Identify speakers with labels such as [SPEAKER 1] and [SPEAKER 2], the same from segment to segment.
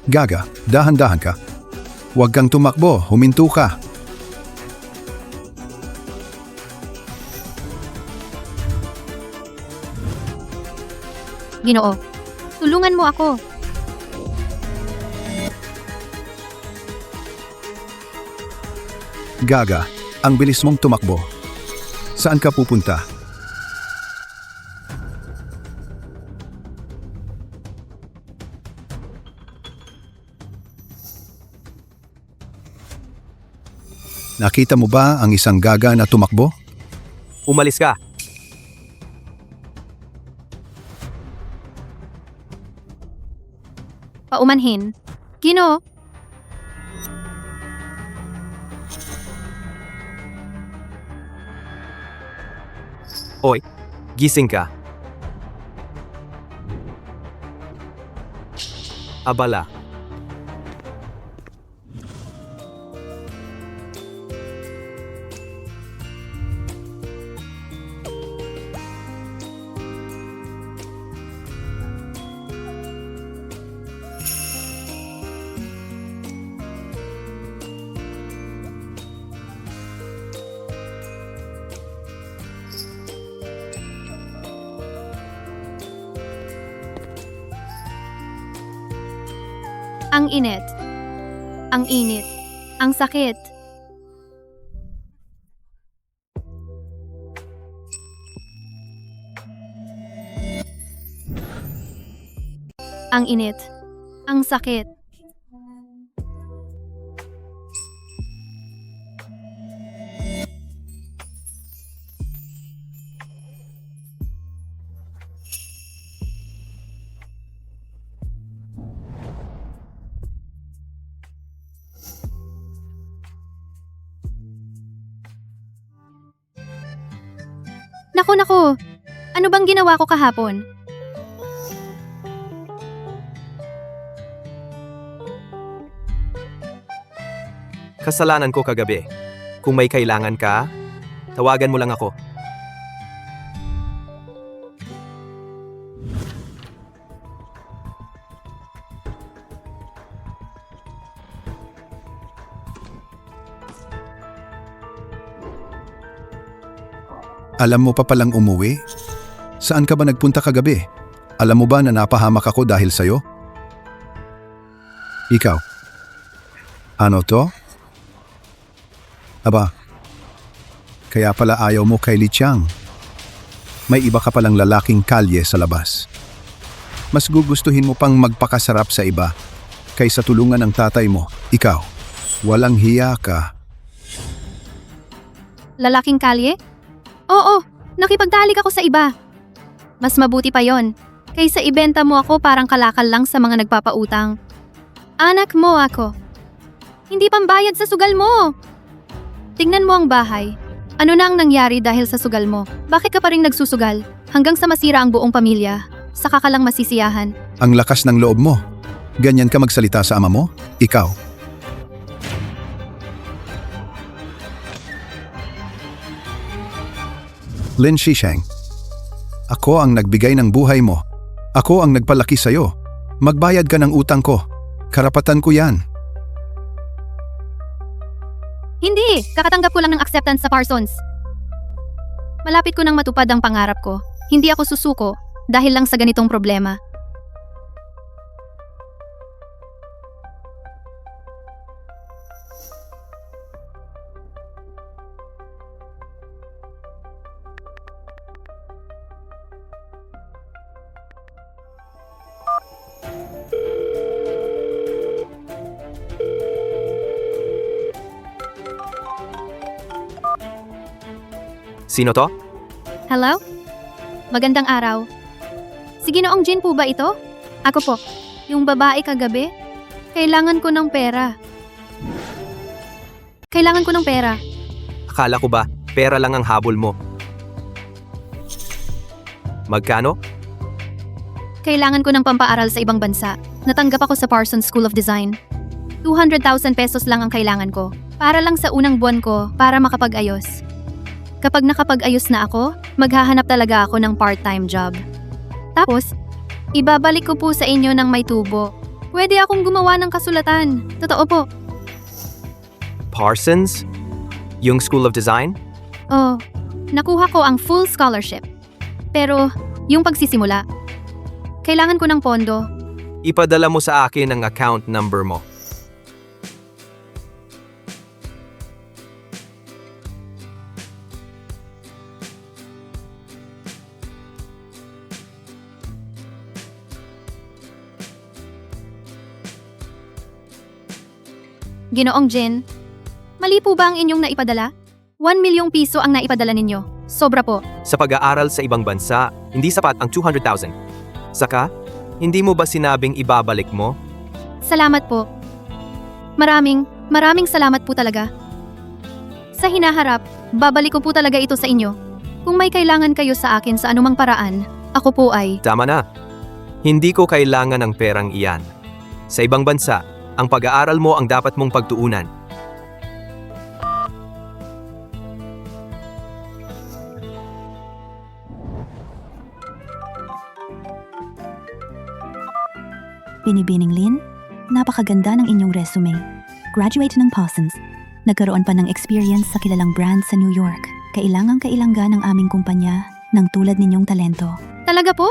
[SPEAKER 1] Gaga, dahan-dahan ka. Huwag kang tumakbo, huminto ka.
[SPEAKER 2] Ginoo, tulungan mo ako.
[SPEAKER 1] Gaga, ang bilis mong tumakbo. Saan ka pupunta? Nakita mo ba ang isang gaga na tumakbo?
[SPEAKER 3] Umalis ka.
[SPEAKER 2] Paumanhin. Ginoo,
[SPEAKER 3] Oy, gising ka. Abala.
[SPEAKER 2] ang init. Ang init. Ang sakit. Ang init. Ang sakit. Naku! Ano bang ginawa ko kahapon?
[SPEAKER 3] Kasalanan ko kagabi. Kung may kailangan ka, tawagan mo lang ako.
[SPEAKER 1] Alam mo pa palang umuwi? Saan ka ba nagpunta kagabi? Alam mo ba na napahamak ako dahil sa'yo? Ikaw? Ano to? Aba, kaya pala ayaw mo kay Li Qiang. May iba ka palang lalaking kalye sa labas. Mas gugustuhin mo pang magpakasarap sa iba kaysa tulungan ng tatay mo. Ikaw, walang hiya ka.
[SPEAKER 2] Lalaking kalye? Oo, nakipagtalik ako sa iba. Mas mabuti pa yon, kaysa ibenta mo ako parang kalakal lang sa mga nagpapautang. Anak mo ako. Hindi pambayad sa sugal mo. Tingnan mo ang bahay. Ano na ang nangyari dahil sa sugal mo? Bakit ka pa rin nagsusugal? Hanggang sa masira ang buong pamilya. Saka ka lang masisiyahan.
[SPEAKER 1] Ang lakas ng loob mo. Ganyan ka magsalita sa ama mo? Ikaw. Lin Shisheng, ako ang nagbigay ng buhay mo. Ako ang nagpalaki sa'yo. Magbayad ka ng utang ko. Karapatan ko yan.
[SPEAKER 2] Hindi! Kakatanggap ko lang ng acceptance sa Parsons. Malapit ko nang matupad ang pangarap ko. Hindi ako susuko dahil lang sa ganitong problema.
[SPEAKER 3] Sino to?
[SPEAKER 2] Hello? Magandang araw. Si Ginoong Jin po ba ito? Ako po. Yung babae kagabi? Kailangan ko ng pera. Kailangan ko ng pera.
[SPEAKER 3] Akala ko ba, pera lang ang habol mo. Magkano?
[SPEAKER 2] Kailangan ko ng pampaaral sa ibang bansa. Natanggap ako sa Parsons School of Design. 200,000 pesos lang ang kailangan ko. Para lang sa unang buwan ko para makapag-ayos. Kapag nakapag-ayos na ako, maghahanap talaga ako ng part-time job. Tapos, ibabalik ko po sa inyo ng may tubo. Pwede akong gumawa ng kasulatan. Totoo po.
[SPEAKER 3] Parsons? Yung School of Design?
[SPEAKER 2] Oh, nakuha ko ang full scholarship. Pero, yung pagsisimula, kailangan ko ng pondo.
[SPEAKER 3] Ipadala mo sa akin ang account number mo.
[SPEAKER 2] Ginoong Jin, mali po ba ang inyong naipadala? 1 milyong piso ang naipadala ninyo. Sobra po.
[SPEAKER 3] Sa pag-aaral sa ibang bansa, hindi sapat ang 200,000. Saka, hindi mo ba sinabing ibabalik mo?
[SPEAKER 2] Salamat po. Maraming salamat po talaga. Sa hinaharap, babalik ko po talaga ito sa inyo. Kung may kailangan kayo sa akin sa anumang paraan, ako po ay...
[SPEAKER 3] Tama na. Hindi ko kailangan ng perang iyan. Sa ibang bansa, ang pag-aaral mo ang dapat mong pagtuunan.
[SPEAKER 4] Binibining Lin, napakaganda ng inyong resume. Graduate ng Parsons. Nagkaroon pa ng experience sa kilalang brand sa New York. Kailangang-kailangga ng aming kumpanya ng tulad ninyong talento.
[SPEAKER 2] Talaga po?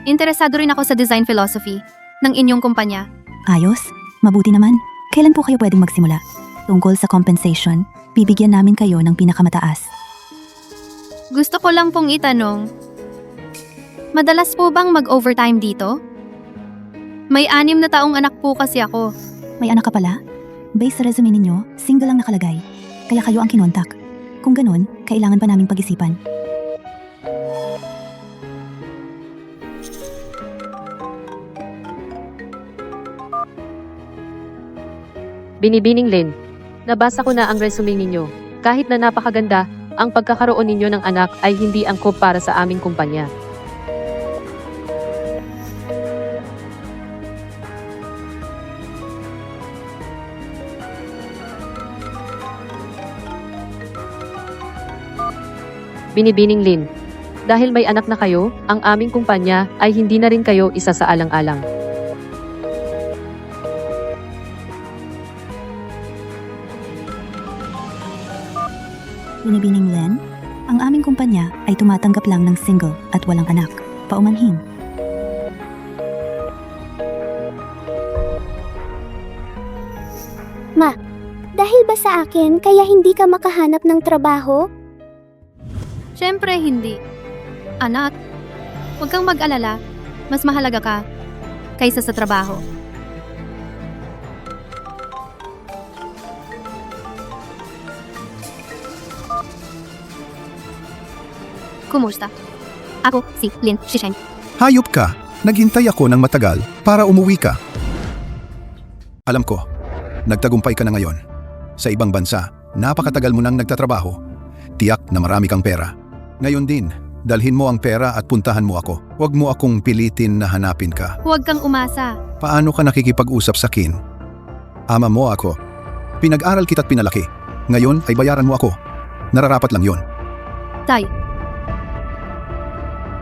[SPEAKER 2] Interesado rin ako sa design philosophy ng inyong kumpanya.
[SPEAKER 4] Ayos? Mabuti naman. Kailan po kayo pwedeng magsimula? Tungkol sa compensation, bibigyan namin kayo ng pinakamataas.
[SPEAKER 2] Gusto ko lang pong itanong, madalas po bang mag-overtime dito? May 6 na taong anak po kasi ako.
[SPEAKER 4] May anak ka pala? Based sa resume ninyo, single lang nakalagay. Kaya kayo ang kinontak. Kung ganun, kailangan pa naming pag-isipan.
[SPEAKER 5] Binibining Lin, nabasa ko na ang resume ninyo. Kahit na napakaganda, ang pagkakaroon ninyo ng anak ay hindi angkop para sa aming kumpanya. Binibining Lin, dahil may anak na kayo, ang aming kumpanya ay hindi na rin kayo isa sa alang-alang.
[SPEAKER 4] Binibining Len, ang aming kumpanya ay tumatanggap lang ng single at walang anak. Paumanhin.
[SPEAKER 6] Ma, dahil ba sa akin kaya hindi ka makahanap ng trabaho?
[SPEAKER 2] Siyempre hindi. Anak, huwag kang mag-alala. Mas mahalaga ka kaysa sa trabaho. Kumusta? Ako, si Lin Shisheng.
[SPEAKER 1] Hayop ka! Naghintay ako ng matagal para umuwi ka. Alam ko, nagtagumpay ka na ngayon. Sa ibang bansa, napakatagal mo nang nagtatrabaho. Tiyak na marami kang pera. Ngayon din, dalhin mo ang pera at puntahan mo ako. Huwag mo akong pilitin na hanapin ka.
[SPEAKER 2] Huwag kang umasa.
[SPEAKER 1] Paano ka nakikipag-usap sa kin? Ama mo ako. Pinag-aral kita't pinalaki. Ngayon ay bayaran mo ako. Nararapat lang yon.
[SPEAKER 2] Tay.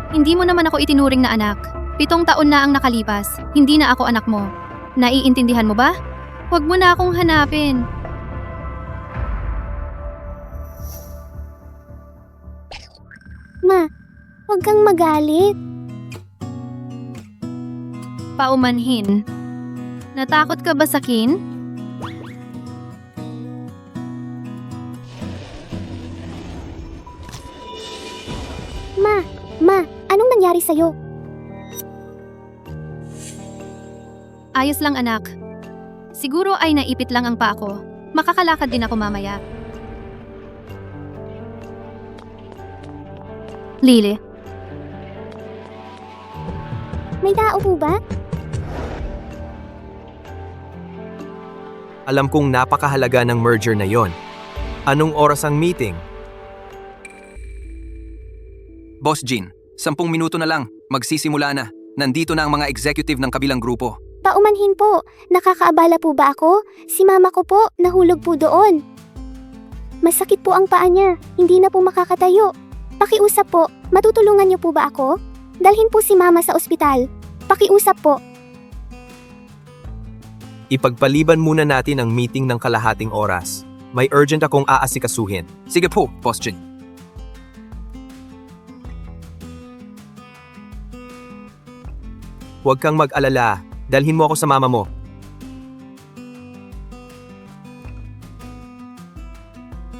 [SPEAKER 2] Hindi mo naman ako itinuring na anak. 7 taon na ang nakalipas. Hindi na ako anak mo. Naiintindihan mo ba? Huwag mo na akong hanapin.
[SPEAKER 6] Ma, huwag kang magalit.
[SPEAKER 2] Paumanhin. Natakot ka ba sa kin?
[SPEAKER 6] Ma, anong nangyari sa'yo?
[SPEAKER 2] Ayos lang anak. Siguro ay naipit lang ang paa ko. Makakalakad din ako mamaya. Lily,
[SPEAKER 6] May tao po ba?
[SPEAKER 3] Alam kong napakahalaga ng merger na yon. Anong oras ang meeting?
[SPEAKER 7] Boss Jean, 10 minuto na lang. Magsisimula na. Nandito na ang mga executive ng kabilang grupo.
[SPEAKER 6] Paumanhin po. Nakakaabala po ba ako? Si mama ko po, nahulog po doon. Masakit po ang paa niya. Hindi na po makakatayo. Pakiusap po, matutulungan niyo po ba ako? Dalhin po si mama sa ospital. Pakiusap po.
[SPEAKER 3] ipagpaliban muna natin ang meeting ng kalahating oras. May urgent akong aasikasuhin.
[SPEAKER 7] Sige po, Boss Jin.
[SPEAKER 3] Huwag kang mag-alala. Dalhin mo ako sa mama mo.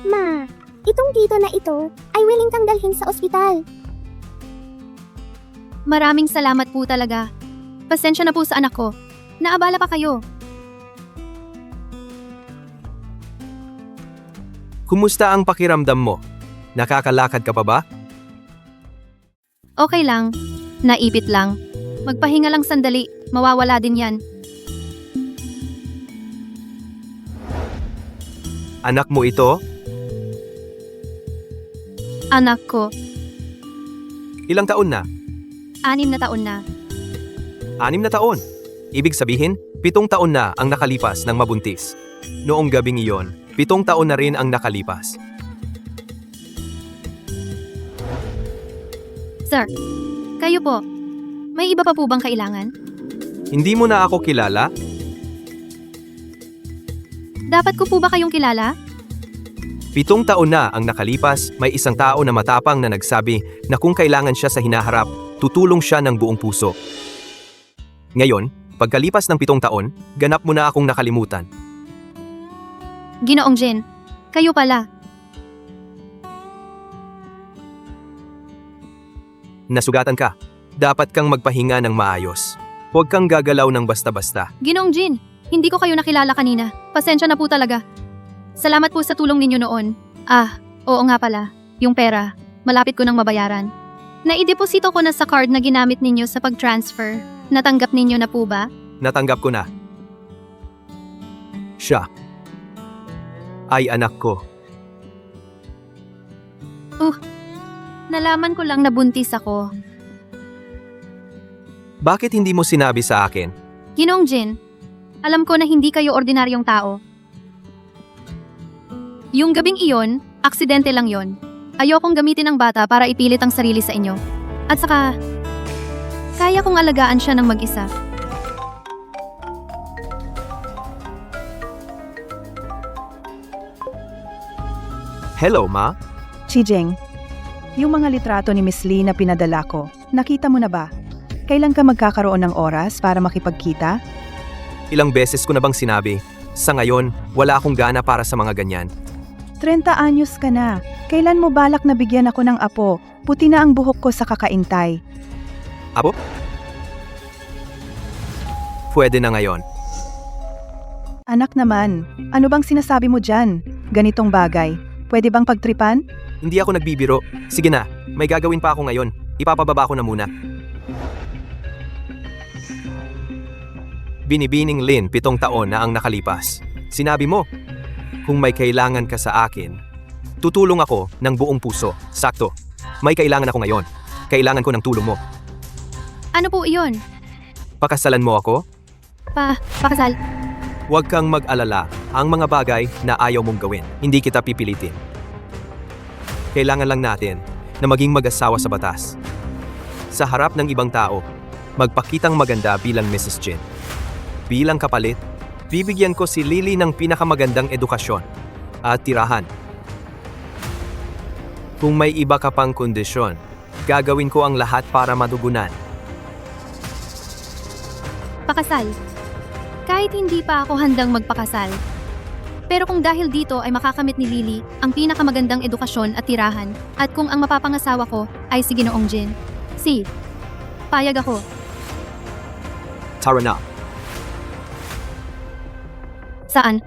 [SPEAKER 6] Ma, itong tito na ito ay willing kang dalhin sa ospital.
[SPEAKER 2] Maraming salamat po talaga. Pasensya na po sa anak ko. Naabala pa kayo.
[SPEAKER 3] Kumusta ang pakiramdam mo? Nakakalakad ka pa ba?
[SPEAKER 2] Okay lang. Naipit lang. Magpahinga lang sandali. Mawawala din yan.
[SPEAKER 3] Anak mo ito?
[SPEAKER 2] Anak ko,
[SPEAKER 3] Ilang taon na?
[SPEAKER 2] 6 na taon na.
[SPEAKER 3] 6 na taon. Ibig sabihin, 7 taon na ang nakalipas ng mabuntis. Noong gabing iyon, 7 taon na rin ang nakalipas.
[SPEAKER 2] Sir, kayo po. May iba pa po bang kailangan?
[SPEAKER 3] Hindi mo na ako kilala?
[SPEAKER 2] Dapat ko po ba kayong kilala?
[SPEAKER 3] 7 taon na ang nakalipas, may isang tao na matapang na nagsabi na kung kailangan siya sa hinaharap, tutulong siya ng buong puso. Ngayon, pagkalipas ng 7 taon, ganap mo na akong nakalimutan.
[SPEAKER 2] Ginoong Jin, kayo pala.
[SPEAKER 3] Nasugatan ka. Dapat kang magpahinga ng maayos. Huwag kang gagalaw ng basta-basta.
[SPEAKER 2] Ginoong Jin, hindi ko kayo nakilala kanina. Pasensya na po talaga. Salamat po sa tulong ninyo noon. Oo nga pala. Yung pera, malapit ko nang mabayaran. Naideposito ko na sa card na ginamit ninyo sa pag-transfer. Natanggap ninyo na po ba?
[SPEAKER 3] Natanggap ko na. Siya ay anak ko.
[SPEAKER 2] Nalaman ko lang na buntis ako.
[SPEAKER 3] Bakit hindi mo sinabi sa akin?
[SPEAKER 2] Ginoong Jin, alam ko na hindi kayo ordinaryong tao. Yung gabing iyon, aksidente lang yon. Ayokong gamitin ang bata para ipilit ang sarili sa inyo. At saka, kaya kong alagaan siya ng mag-isa.
[SPEAKER 3] Hello, Ma?
[SPEAKER 8] Chijing, yung mga litrato ni Miss Lee na pinadala ko, nakita mo na ba? Kailan ka magkakaroon ng oras para makipagkita?
[SPEAKER 3] Ilang beses ko na bang sinabi? Sa ngayon, wala akong gana para sa mga ganyan.
[SPEAKER 8] 30 anyos ka na. Kailan mo balak na bigyan ako ng apo? Puti na ang buhok ko sa kakaintay.
[SPEAKER 3] Apo? Pwede na ngayon.
[SPEAKER 8] Anak naman, ano bang sinasabi mo dyan? Ganitong bagay. Pwede bang pagtripan?
[SPEAKER 3] Hindi ako nagbibiro. Sige na, may gagawin pa ako ngayon. Ipapababa ko na muna. Binibining Lin, 7 taon na ang nakalipas. Sinabi mo, kung may kailangan ka sa akin, tutulong ako ng buong puso. Sakto. May kailangan ako ngayon. Kailangan ko ng tulong mo.
[SPEAKER 2] Ano po iyon?
[SPEAKER 3] Pakasalan mo ako?
[SPEAKER 2] Pakasal.
[SPEAKER 3] Huwag kang mag-alala. Ang mga bagay na ayaw mong gawin, hindi kita pipilitin. Kailangan lang natin na maging mag-asawa sa batas. Sa harap ng ibang tao, magpakitang maganda bilang Mrs. Jin. Bilang kapalit, bibigyan ko si Lily ng pinakamagandang edukasyon at tirahan. Kung may iba ka pang kondisyon, gagawin ko ang lahat para madugunan.
[SPEAKER 2] Pakasal. Kahit hindi pa ako handang magpakasal. Pero kung dahil dito ay makakamit ni Lily ang pinakamagandang edukasyon at tirahan, at kung ang mapapangasawa ko ay si Ginoong Jin, payag ako.
[SPEAKER 3] Tara na.
[SPEAKER 2] Saan?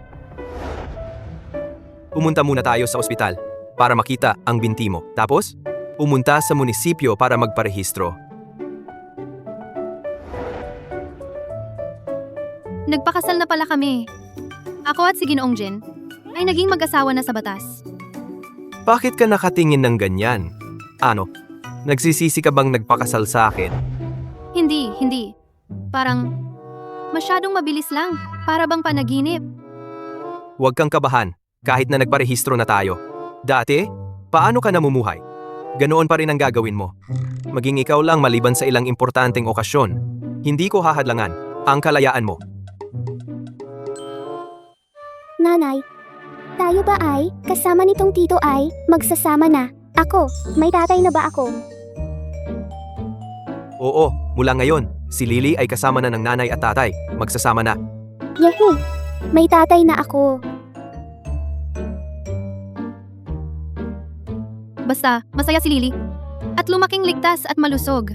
[SPEAKER 3] Pumunta muna tayo sa ospital para makita ang binti mo. Tapos, pumunta sa munisipyo para magparehistro.
[SPEAKER 2] Nagpakasal na pala kami. Ako at si Ginoong Jin ay naging mag-asawa na sa batas.
[SPEAKER 3] Bakit ka nakatingin ng ganyan? Ano? Nagsisisi ka bang nagpakasal sa akin?
[SPEAKER 2] Hindi. Parang masyadong mabilis lang. Para bang panaginip.
[SPEAKER 3] Huwag kang kabahan, kahit na nagparehistro na tayo. Dati, paano ka namumuhay? Ganoon pa rin ang gagawin mo. Maging ikaw lang maliban sa ilang importanteng okasyon. Hindi ko hahadlangan ang kalayaan mo.
[SPEAKER 6] Nanay, tayo ba ay, kasama nitong tito ay, magsasama na? Ako, may tatay na ba ako?
[SPEAKER 3] Oo, mula ngayon, si Lily ay kasama na ng nanay at tatay. Magsasama na.
[SPEAKER 6] Yehey! May tatay na ako.
[SPEAKER 2] Basta, masaya si Lily. At lumaking ligtas at malusog.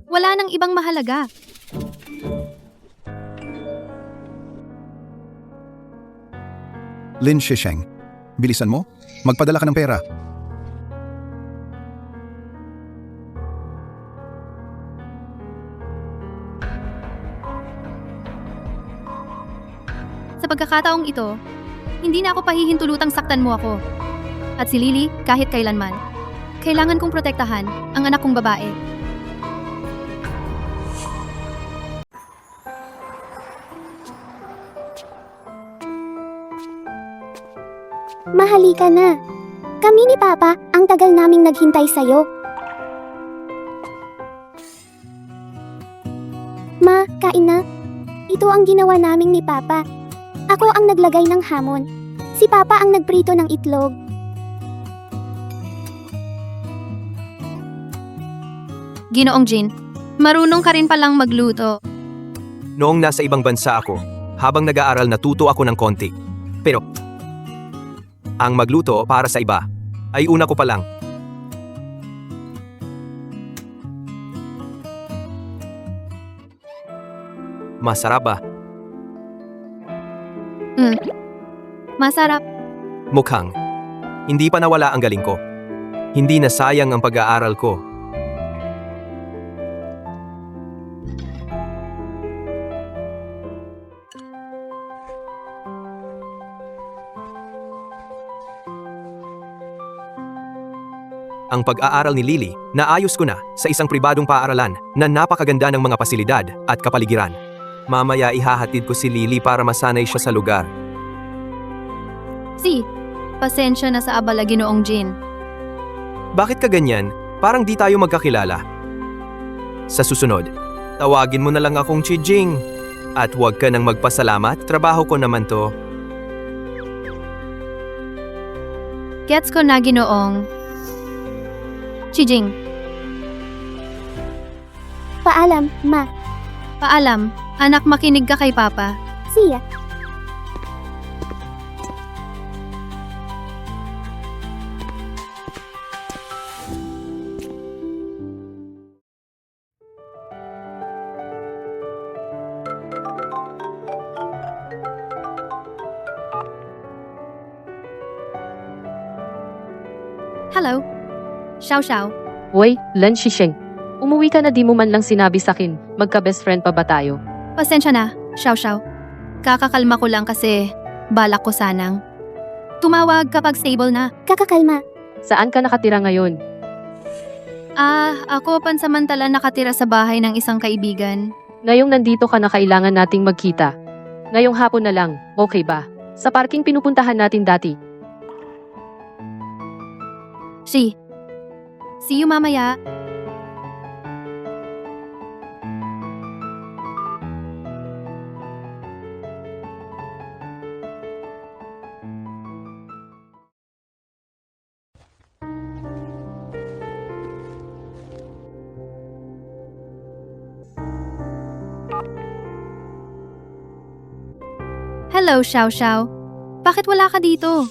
[SPEAKER 2] Wala nang ibang mahalaga.
[SPEAKER 1] Lin Shisheng, bilisan mo. Magpadala ka ng pera.
[SPEAKER 2] Sa pagkakataong ito, hindi na ako pahihintulutang saktan mo ako. At si Lily, kahit kailanman. Kailangan kong protektahan ang anak kong babae.
[SPEAKER 6] Mahalika na. Kami ni Papa, ang tagal naming naghintay sa'yo. Ma, kain na. Ito ang ginawa naming ni Papa. Ako ang naglagay ng hamon. Si Papa ang nagprito ng itlog.
[SPEAKER 2] Ginoong Jean, marunong ka rin palang magluto.
[SPEAKER 3] Noong nasa ibang bansa ako, habang nag-aaral natuto ako ng konti. Pero, ang magluto para sa iba, ay una ko pa lang. Masarap ba?
[SPEAKER 2] Masarap.
[SPEAKER 3] Mukhang. Hindi pa nawala ang galing ko. Hindi na sayang ang pag-aaral ko. Ang pag-aaral ni Lily, naayos ko na sa isang pribadong paaralan na napakaganda ng mga pasilidad at kapaligiran. Mamaya ihahatid ko si Lily para masanay siya sa lugar.
[SPEAKER 2] Pasensya na sa abala, Ginoong Jean.
[SPEAKER 3] Bakit ka ganyan? Parang di tayo magkakilala. Sa susunod, tawagin mo na lang akong Chijing. At huwag ka nang magpasalamat, trabaho ko naman to.
[SPEAKER 2] Gets ko na, Ginoong Chijing.
[SPEAKER 6] Paalam, Ma.
[SPEAKER 2] Paalam, anak, makinig ka kay Papa.
[SPEAKER 6] Siya.
[SPEAKER 2] Hello? Xiao Xiao.
[SPEAKER 5] Uy, Lan Shisheng. Umuwi ka na, di mo man lang sinabi sakin, magka-best friend pa ba tayo?
[SPEAKER 2] Pasensya na, Xiao Xiao. Kakakalma ko lang kasi balak ko sanang tumawag kapag stable na.
[SPEAKER 6] Kakakalma.
[SPEAKER 5] Saan ka nakatira ngayon?
[SPEAKER 2] Ako pansamantala nakatira sa bahay ng isang kaibigan.
[SPEAKER 5] Ngayong nandito ka na, kailangan nating magkita. Ngayong hapon na lang, okay ba? Sa parking pinupuntahan natin dati.
[SPEAKER 2] See you mamaya. Hello, Xiao Xiao. Bakit wala ka dito?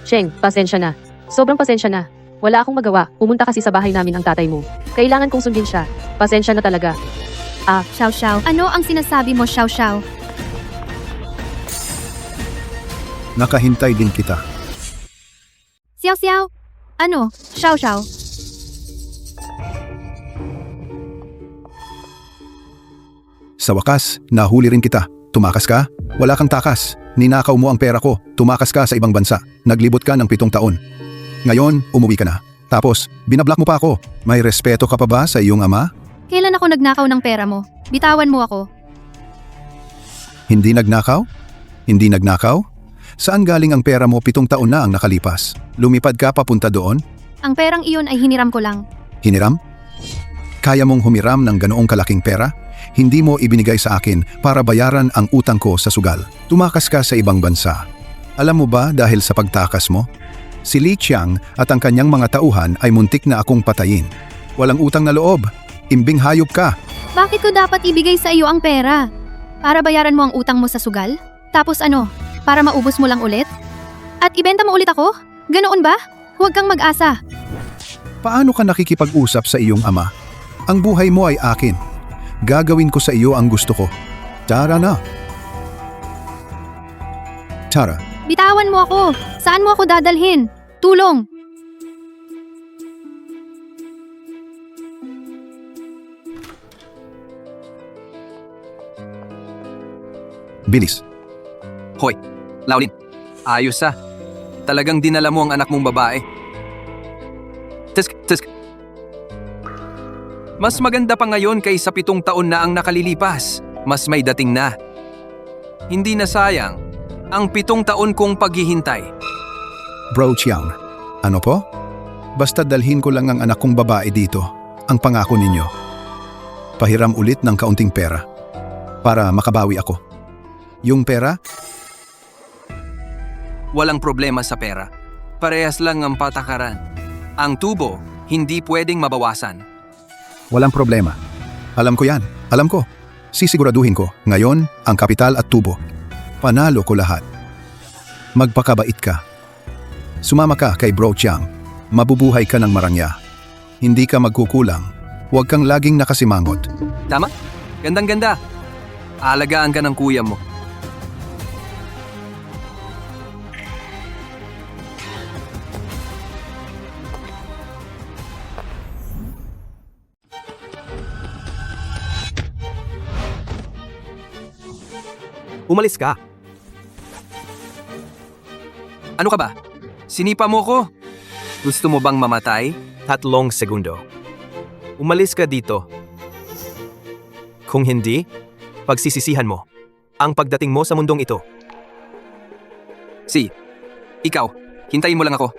[SPEAKER 5] Sheng, pasensya na. Sobrang pasensya na. Wala akong magawa. Pumunta kasi sa bahay namin ang tatay mo. Kailangan kong sundin siya. Pasensya na talaga.
[SPEAKER 2] Xiao Xiao. Ano ang sinasabi mo, Xiao Xiao?
[SPEAKER 1] Nakahintay din kita.
[SPEAKER 2] Xiao Xiao. Ano? Xiao Xiao.
[SPEAKER 1] Sa wakas, nahuli rin kita. Tumakas ka? Wala kang takas. Ninakaw mo ang pera ko. Tumakas ka sa ibang bansa. Naglibot ka ng 7 taon. Ngayon, umuwi ka na. Tapos, binablock mo pa ako. May respeto ka pa ba sa iyong ama?
[SPEAKER 2] Kailan ako nagnakaw ng pera mo? Bitawan mo ako.
[SPEAKER 1] Hindi nagnakaw? Hindi nagnakaw? Saan galing ang pera mo? 7 taon na ang nakalipas. Lumipad ka papunta doon?
[SPEAKER 2] Ang perang iyon ay hiniram ko lang.
[SPEAKER 1] Hiniram? Kaya mong humiram ng ganoong kalaking pera? Hindi mo ibinigay sa akin para bayaran ang utang ko sa sugal. Tumakas ka sa ibang bansa. Alam mo ba dahil sa pagtakas mo? Si Li Qiang at ang kanyang mga tauhan ay muntik na akong patayin. Walang utang na loob. Imbing hayop ka.
[SPEAKER 2] Bakit ko dapat ibigay sa iyo ang pera? Para bayaran mo ang utang mo sa sugal? Tapos ano? Para maubos mo lang ulit? At ibenta mo ulit ako? Ganoon ba? Huwag kang mag-asa.
[SPEAKER 1] Paano ka nakikipag-usap sa iyong ama? Ang buhay mo ay akin. Gagawin ko sa iyo ang gusto ko. Tara na. Tara.
[SPEAKER 2] Bitawan mo ako. Saan mo ako dadalhin? Tulong!
[SPEAKER 1] Bilis.
[SPEAKER 7] Hoy, Laulin. Ayos ah. Talagang dinala mo ang anak mong babae. Tisk. Mas maganda pa ngayon kaysa 7 taon na ang nakalilipas. Mas may dating na. Hindi na sayang ang 7 taon kong paghihintay.
[SPEAKER 1] Bro Chiang. Ano po? Basta dalhin ko lang ang anak kong babae dito. Ang pangako ninyo. Pahiram ulit ng kaunting pera. Para makabawi ako. Yung pera?
[SPEAKER 7] Walang problema sa pera. Parehas lang ang patakaran. Ang tubo, hindi pwedeng mabawasan.
[SPEAKER 1] Walang problema. Alam ko yan. Alam ko. Sisiguraduhin ko. Ngayon, ang kapital at tubo. Panalo ko lahat. Magpakabait ka. Sumama ka kay Bro Chiang. Mabubuhay ka ng marangya. Hindi ka magkukulang. Huwag kang laging nakasimangot.
[SPEAKER 7] Tama? Gandang-ganda. Alagaan ka ng kuya mo.
[SPEAKER 3] Umalis ka.
[SPEAKER 7] Ano ka ba? Sinipa mo ko? Gusto mo bang mamatay?
[SPEAKER 3] 3 segundo. Umalis ka dito. Kung hindi, pagsisisihan mo ang pagdating mo sa mundong ito.
[SPEAKER 7] Ikaw, hintayin mo lang ako.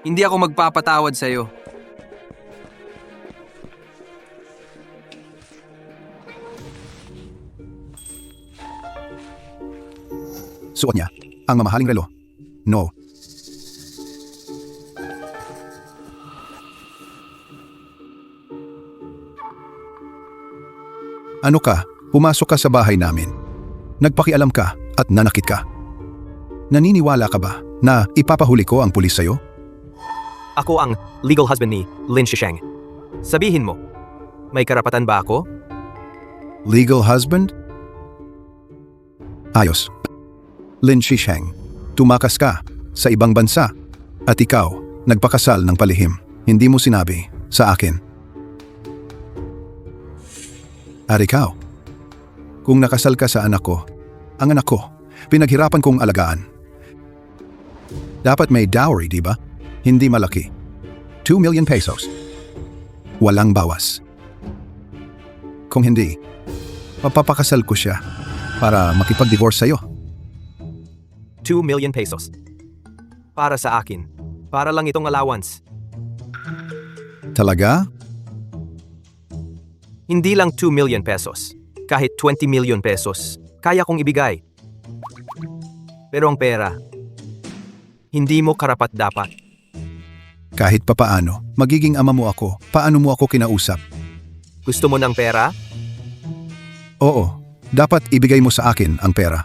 [SPEAKER 7] Hindi ako magpapatawad sa'yo.
[SPEAKER 1] Suot niya ang mamahaling relo. No. Ano ka? Pumasok ka sa bahay namin. Nagpakialam ka at nanakit ka. Naniniwala ka ba na ipapahuli ko ang pulis sa'yo?
[SPEAKER 3] Ako ang legal husband ni Lin Shisheng. Sabihin mo, may karapatan ba ako?
[SPEAKER 1] Legal husband? Ayos. Lin Shisheng, tumakas ka sa ibang bansa at ikaw nagpakasal ng palihim. Hindi mo sinabi sa akin. At ikaw, kung nakasal ka sa anak ko, ang anak ko, pinaghirapan kong alagaan. Dapat may dowry, di ba? Hindi malaki. 2 million pesos. Walang bawas. Kung hindi, papapakasal ko siya para makipag-divorce sa'yo.
[SPEAKER 3] 2 million pesos. Para sa akin. Para lang itong allowance.
[SPEAKER 1] Talaga?
[SPEAKER 3] Hindi lang 2 million pesos. Kahit 20 million pesos, kaya kong ibigay. Pero ang pera, hindi mo karapat-dapat.
[SPEAKER 1] Kahit papaano, magiging ama mo ako, paano mo ako kinausap?
[SPEAKER 3] Gusto mo ng pera?
[SPEAKER 1] Oo, dapat ibigay mo sa akin ang pera.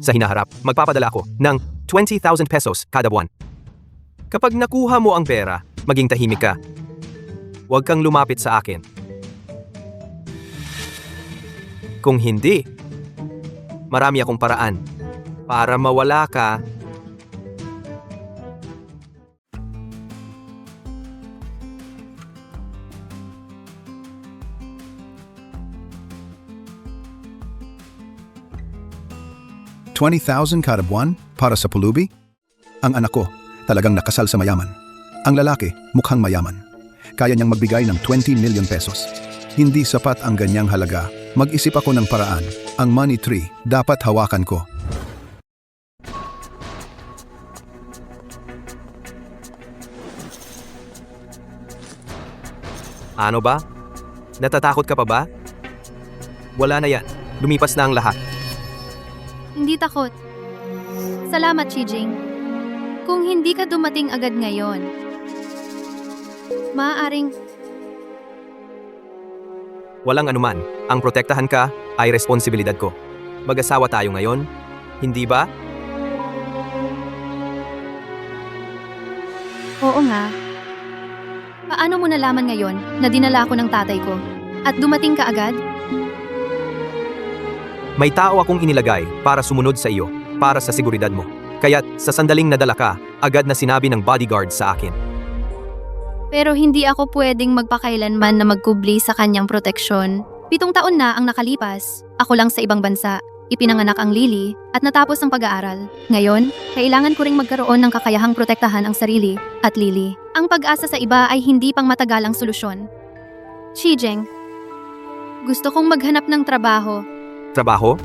[SPEAKER 3] Sa hinaharap, magpapadala ako ng 20,000 pesos kada buwan. Kapag nakuha mo ang pera, maging tahimik ka. Huwag kang lumapit sa akin. Kung hindi, marami akong paraan para mawala ka.
[SPEAKER 1] $20,000 kada buwan para sa pulubi? Ang anak ko, talagang nakasal sa mayaman. Ang lalaki, mukhang mayaman. Kaya niyang magbigay ng 20 million pesos. Hindi sapat ang ganyang halaga. Mag-isip ako ng paraan. Ang money tree, dapat hawakan ko.
[SPEAKER 3] Ano ba? Natatakot ka pa ba? Wala na yan. Lumipas na ang lahat.
[SPEAKER 2] Hindi takot. Salamat, Chijing. Kung hindi ka dumating agad ngayon, maaaring
[SPEAKER 3] Walang anuman. Ang protektahan ka ay responsibilidad ko. Mag-asawa tayo ngayon, hindi ba?
[SPEAKER 2] oo nga. Paano mo nalaman ngayon na dinala ako ng tatay ko? At dumating ka agad?
[SPEAKER 3] May tao akong inilagay para sumunod sa iyo, para sa seguridad mo. Kaya't sa sandaling nadala ka, agad na sinabi ng bodyguard sa akin.
[SPEAKER 2] Pero hindi ako pwedeng magpakailanman na magkubli sa kanyang proteksyon. 7 taon na ang nakalipas. Ako lang sa ibang bansa. Ipinanganak ang Lily at natapos ang pag-aaral. Ngayon, kailangan ko ring magkaroon ng kakayahang protektahan ang sarili at Lily. Ang pag-asa sa iba ay hindi pang matagalang solusyon. Chijeng, gusto kong maghanap ng trabaho.
[SPEAKER 3] Trabaho?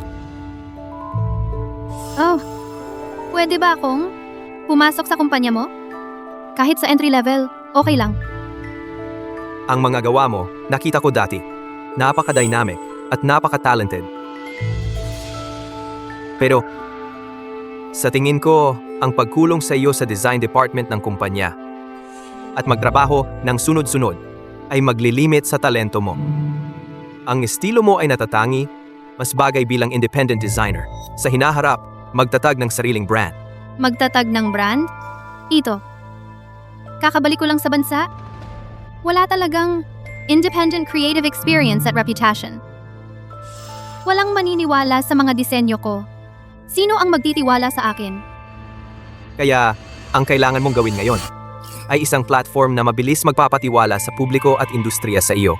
[SPEAKER 2] Oh, pwede ba akong pumasok sa kumpanya mo? Kahit sa entry level, okay lang.
[SPEAKER 3] Ang mga gawa mo, nakita ko dati. Napaka-dynamic at napaka-talented. Pero, sa tingin ko, ang pagkulong sa iyo sa design department ng kumpanya at magtrabaho ng sunod-sunod ay maglilimit sa talento mo. Ang estilo mo ay natatangi, mas bagay bilang independent designer. Sa hinaharap, magtatag ng sariling brand.
[SPEAKER 2] Magtatag ng brand? Ito. Kakabalik ko lang sa bansa. Wala talagang independent creative experience at reputation. Walang maniniwala sa mga disenyo ko. Sino ang magtitiwala sa akin?
[SPEAKER 3] Kaya, ang kailangan mong gawin ngayon ay isang platform na mabilis magpapatiwala sa publiko at industriya sa iyo.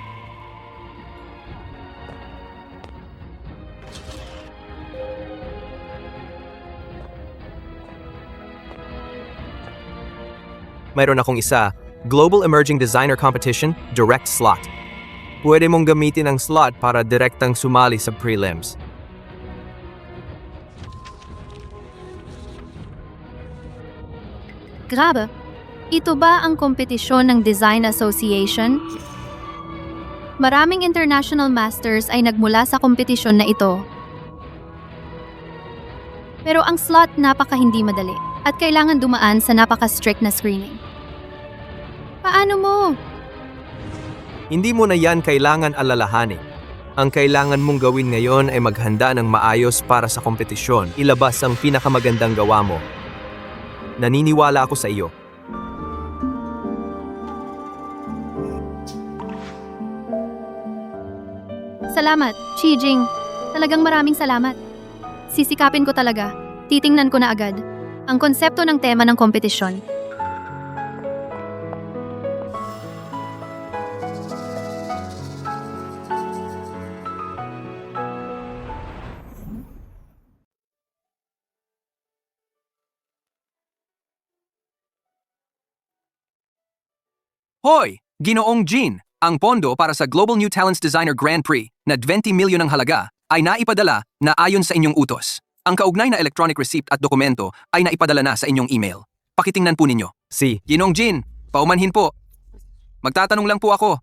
[SPEAKER 3] Mayroon akong isa, Global Emerging Designer Competition, Direct Slot. Pwede mong gamitin ang slot para direktang sumali sa prelims.
[SPEAKER 2] Grabe. Ito ba ang kompetisyon ng Design Association? Maraming international masters ay nagmula sa kompetisyon na ito. Pero ang slot napaka hindi madali at kailangan dumaan sa napaka-strict na screening. Paano mo?
[SPEAKER 3] Hindi mo na yan kailangan alalahanin. Ang kailangan mong gawin ngayon ay maghanda ng maayos para sa kompetisyon. Ilabas ang pinakamagandang gawa mo. Naniniwala ako sa iyo.
[SPEAKER 2] Salamat, Chijing. Talagang maraming salamat. Sisikapin ko talaga. Titingnan ko na agad ang konsepto ng tema ng kompetisyon.
[SPEAKER 7] Hoy! Ginoong Jean, ang pondo para sa Global New Talents Designer Grand Prix na 20 milyon ang halaga ay naipadala na ayon sa inyong utos. Ang kaugnay na electronic receipt at dokumento ay naipadala na sa inyong email. Pakitingnan po ninyo.
[SPEAKER 3] Si,
[SPEAKER 7] Ginoong Jean, paumanhin po. Magtatanong lang po ako.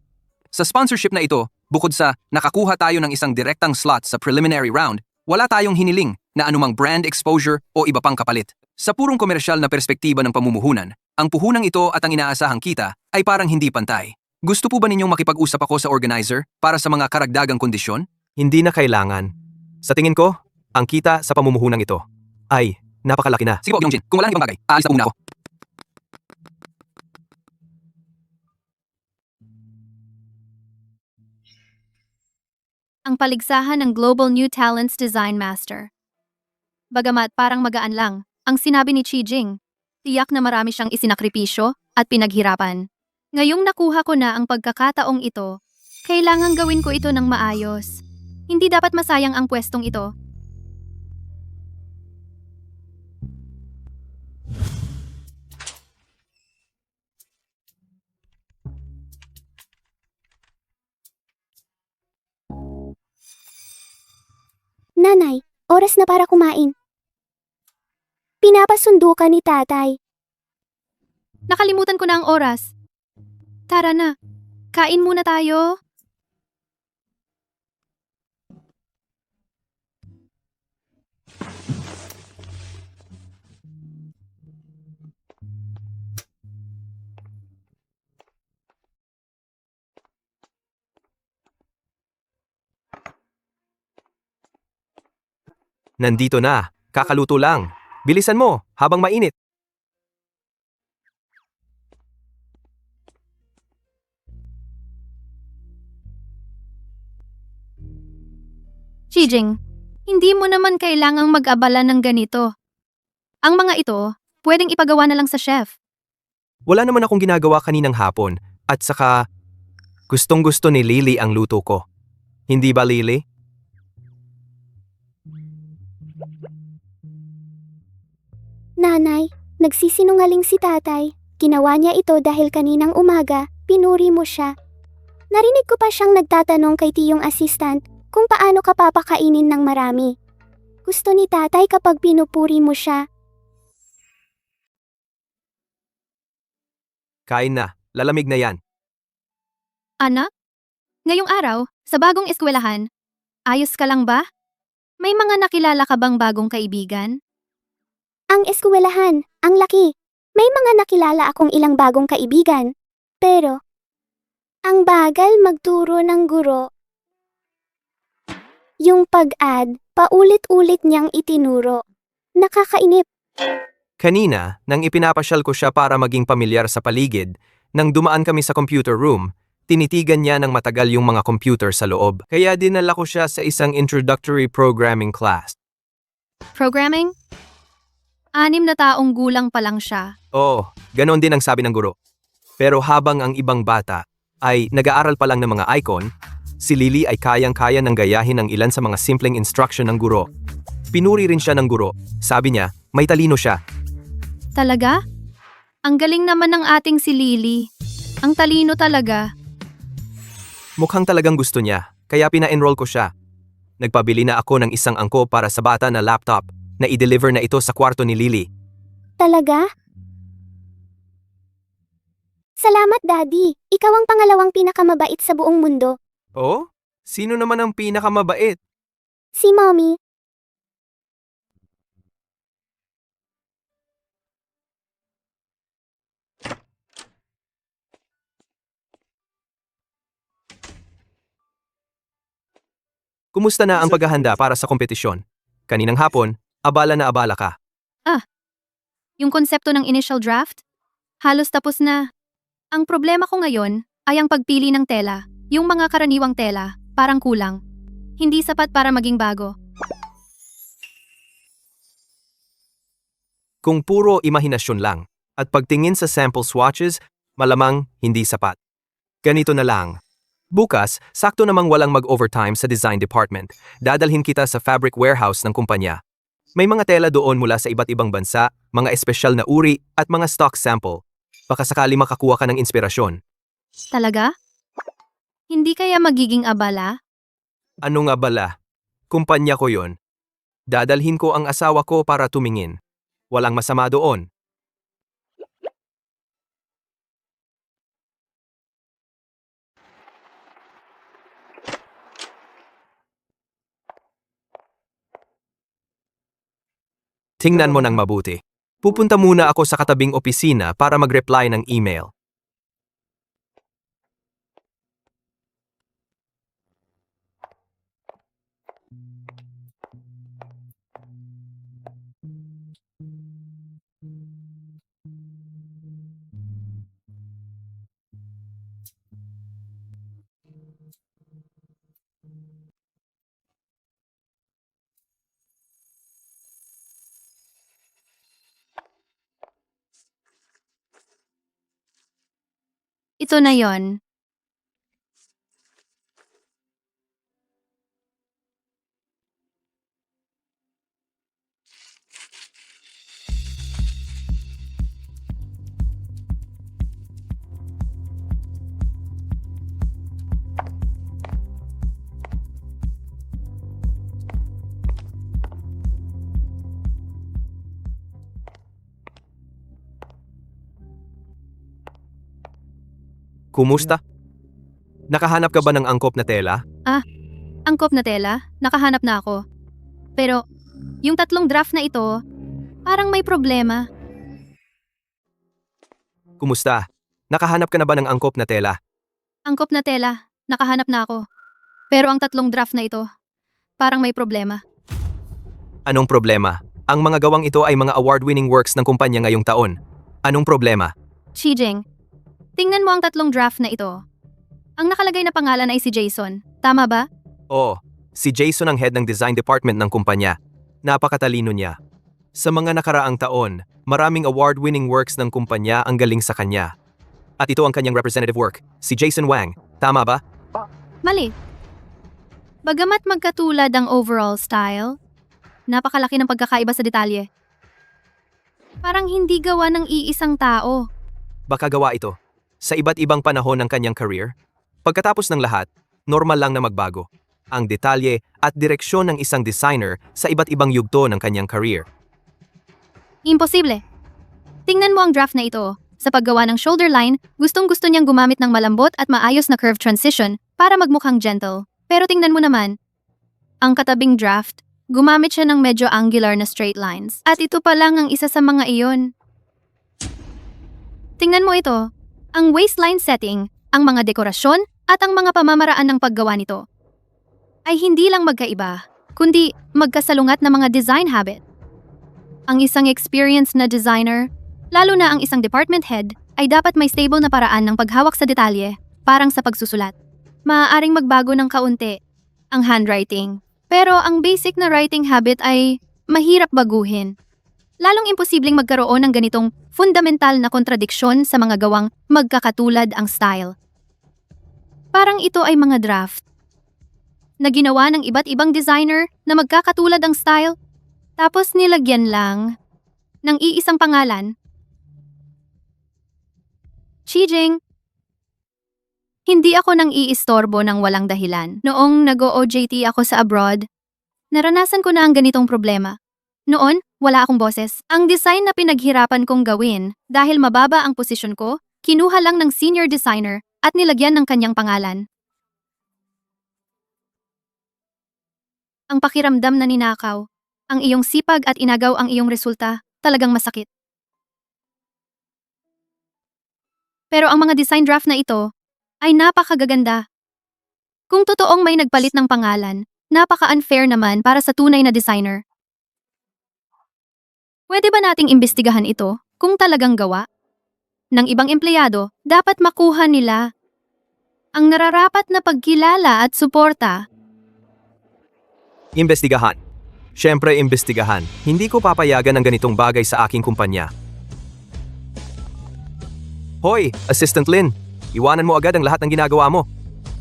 [SPEAKER 7] Sa sponsorship na ito, bukod sa nakakuha tayo ng isang direktang slot sa preliminary round, wala tayong hiniling na anumang brand exposure o iba pang kapalit. Sa purong komersyal na perspektiba ng pamumuhunan, ang puhunang ito at ang inaasahang kita ay parang hindi pantay. Gusto po ba ninyong makipag-usap ako sa organizer para sa mga karagdagang kondisyon?
[SPEAKER 3] hindi na kailangan. Sa tingin ko, ang kita sa pamumuhunang ito ay napakalaki na.
[SPEAKER 7] Sige po, Ginoong Jean. Kung wala nang ibang bagay, aalis na po muna ako.
[SPEAKER 2] Ang paligsahan ng Global New Talents Design Master. Bagamat parang magaan lang, ang sinabi ni Chijing, tiyak na marami siyang isinakripisyo at pinaghirapan. Ngayong nakuha ko na ang pagkakataong ito, kailangan gawin ko ito ng maayos. Hindi dapat masayang ang pwestong ito.
[SPEAKER 6] Nanay, oras na para kumain. Pinapasundo ka ni tatay.
[SPEAKER 2] Nakalimutan ko na ang oras. Tara na, kain muna tayo.
[SPEAKER 3] Nandito na. Kakaluto lang. Bilisan mo, habang mainit.
[SPEAKER 2] Shijing, hindi mo naman kailangang mag-abala ng ganito. Ang mga ito, pwedeng ipagawa na lang sa chef.
[SPEAKER 3] Wala naman akong ginagawa kaninang hapon. At saka, gustong-gusto ni Lily ang luto ko. Hindi ba, Lily?
[SPEAKER 6] Nanay, nagsisinungaling si tatay. Ginawa niya ito dahil kaninang umaga, pinuri mo siya. Narinig ko pa siyang nagtatanong kay tiyong assistant kung paano ka papakainin ng marami. Gusto ni tatay kapag pinupuri mo siya.
[SPEAKER 3] Kain na. Lalamig na yan.
[SPEAKER 2] Anak? Ngayong araw, sa bagong eskwelahan, ayos ka lang ba? May mga nakilala ka bang bagong kaibigan?
[SPEAKER 6] Ang eskwelahan, ang laki. May mga nakilala akong ilang bagong kaibigan. Pero, ang bagal magturo ng guro. Yung pag-add, paulit-ulit niyang itinuro. Nakakainip.
[SPEAKER 3] Kanina, nang ipinapasyal ko siya para maging pamilyar sa paligid, nang dumaan kami sa computer room, tinitigan niya ng matagal yung mga computer sa loob. Kaya dinala ko siya sa isang introductory programming class.
[SPEAKER 2] Programming? 6 na taong gulang pa lang siya.
[SPEAKER 3] Oo, ganon din ang sabi ng guro. Pero habang ang ibang bata ay nag-aaral pa lang ng mga icon, si Lily ay kayang-kaya ng gayahin ang ilan sa mga simpleng instruction ng guro. Pinuri rin siya ng guro. Sabi niya, may talino siya.
[SPEAKER 2] Talaga? Ang galing naman ng ating si Lily. Ang talino talaga.
[SPEAKER 3] Mukhang talagang gusto niya, kaya pina-enroll ko siya. Nagpabili na ako ng isang angko para sa bata na laptop na i-deliver na ito sa kwarto ni Lily.
[SPEAKER 6] Talaga? Salamat, Daddy. Ikaw ang pangalawang pinakamabait sa buong mundo.
[SPEAKER 3] Oh? Sino naman ang pinakamabait?
[SPEAKER 6] Si Mommy.
[SPEAKER 3] Kumusta na ang paghahanda para sa kompetisyon? Kaninang hapon, abala na abala ka.
[SPEAKER 2] Yung konsepto ng initial draft? Halos tapos na. Ang problema ko ngayon ay ang pagpili ng tela. Yung mga karaniwang tela, parang kulang. Hindi sapat para maging bago.
[SPEAKER 3] Kung puro imahinasyon lang, at pagtingin sa sample swatches, malamang hindi sapat. Ganito na lang. Bukas, sakto namang walang mag-overtime sa design department. Dadalhin kita sa fabric warehouse ng kumpanya. May mga tela doon mula sa iba't ibang bansa, mga espesyal na uri, at mga stock sample. Baka sakali makakuha ka ng inspirasyon.
[SPEAKER 2] Talaga? Hindi kaya magiging abala?
[SPEAKER 3] Ano nga bala? Kumpanya ko yon. Dadalhin ko ang asawa ko para tumingin. Walang masama doon. Tingnan mo ng mabuti. Pupunta muna ako sa katabing opisina para mag-reply ng email.
[SPEAKER 2] Ito na yon.
[SPEAKER 3] Kumusta? Nakahanap ka ba ng angkop na tela?
[SPEAKER 2] Angkop na tela, nakahanap na ako. Pero, yung 3 draft na ito, parang may problema.
[SPEAKER 3] Kumusta? Nakahanap ka na ba ng angkop na tela?
[SPEAKER 2] Angkop na tela, nakahanap na ako. Pero ang 3 draft na ito, parang may problema.
[SPEAKER 3] Anong problema? Ang mga gawang ito ay mga award-winning works ng kumpanya ngayong taon. Anong problema?
[SPEAKER 2] Chijing, tingnan mo ang tatlong draft na ito. Ang nakalagay na pangalan ay si Jason. Tama ba?
[SPEAKER 3] Oo, si Jason ang head ng design department ng kumpanya. Napakatalino niya. Sa mga nakaraang taon, maraming award-winning works ng kumpanya ang galing sa kanya. At ito ang kanyang representative work, si Jason Wang. Tama ba?
[SPEAKER 2] Mali. Bagamat magkatulad ang overall style, napakalaki ng pagkakaiba sa detalye. Parang hindi gawa ng iisang tao.
[SPEAKER 3] Baka gawa ito. Sa iba't ibang panahon ng kanyang career, pagkatapos ng lahat, normal lang na magbago. Ang detalye at direksyon ng isang designer sa iba't ibang yugto ng kanyang career.
[SPEAKER 2] Imposible. Tingnan mo ang draft na ito. Sa paggawa ng shoulder line, gustong-gusto niyang gumamit ng malambot at maayos na curve transition para magmukhang gentle. Pero tingnan mo naman, ang katabing draft, gumamit siya ng medyo angular na straight lines. At ito pa lang ang isa sa mga iyon. Tingnan mo ito, ang waistline setting, ang mga dekorasyon, at ang mga pamamaraan ng paggawa nito ay hindi lang magkaiba, kundi magkasalungat na mga design habit. Ang isang experienced na designer, lalo na ang isang department head, ay dapat may stable na paraan ng paghawak sa detalye, parang sa pagsusulat. Maaaring magbago ng kaunti ang handwriting, pero ang basic na writing habit ay mahirap baguhin. Lalong imposibleng magkaroon ng ganitong fundamental na kontradiksyon sa mga gawang magkakatulad ang style. Parang ito ay mga draft na ginawa ng iba't ibang designer na magkakatulad ang style, tapos nilagyan lang ng iisang pangalan. Chijing, hindi ako nang iistorbo ng walang dahilan. Noong nag-OJT ako sa abroad, naranasan ko na ang ganitong problema. Noon, wala akong boses. Ang design na pinaghirapan kong gawin dahil mababa ang posisyon ko, kinuha lang ng senior designer at nilagyan ng kanyang pangalan. Ang pakiramdam na ninakaw, ang iyong sipag at inagaw ang iyong resulta, talagang masakit. Pero ang mga design draft na ito ay napakagaganda. Kung totoong may nagpalit ng pangalan, napaka-unfair naman para sa tunay na designer. Pwede ba nating imbestigahan ito kung talagang gawa ng ibang empleyado? Dapat makuha nila ang nararapat na pagkilala at suporta.
[SPEAKER 3] Imbestigahan. Siyempre, imbestigahan. Hindi ko papayagan ng ganitong bagay sa aking kumpanya. Hoy, Assistant Lin, iwanan mo agad ang lahat ng ginagawa mo.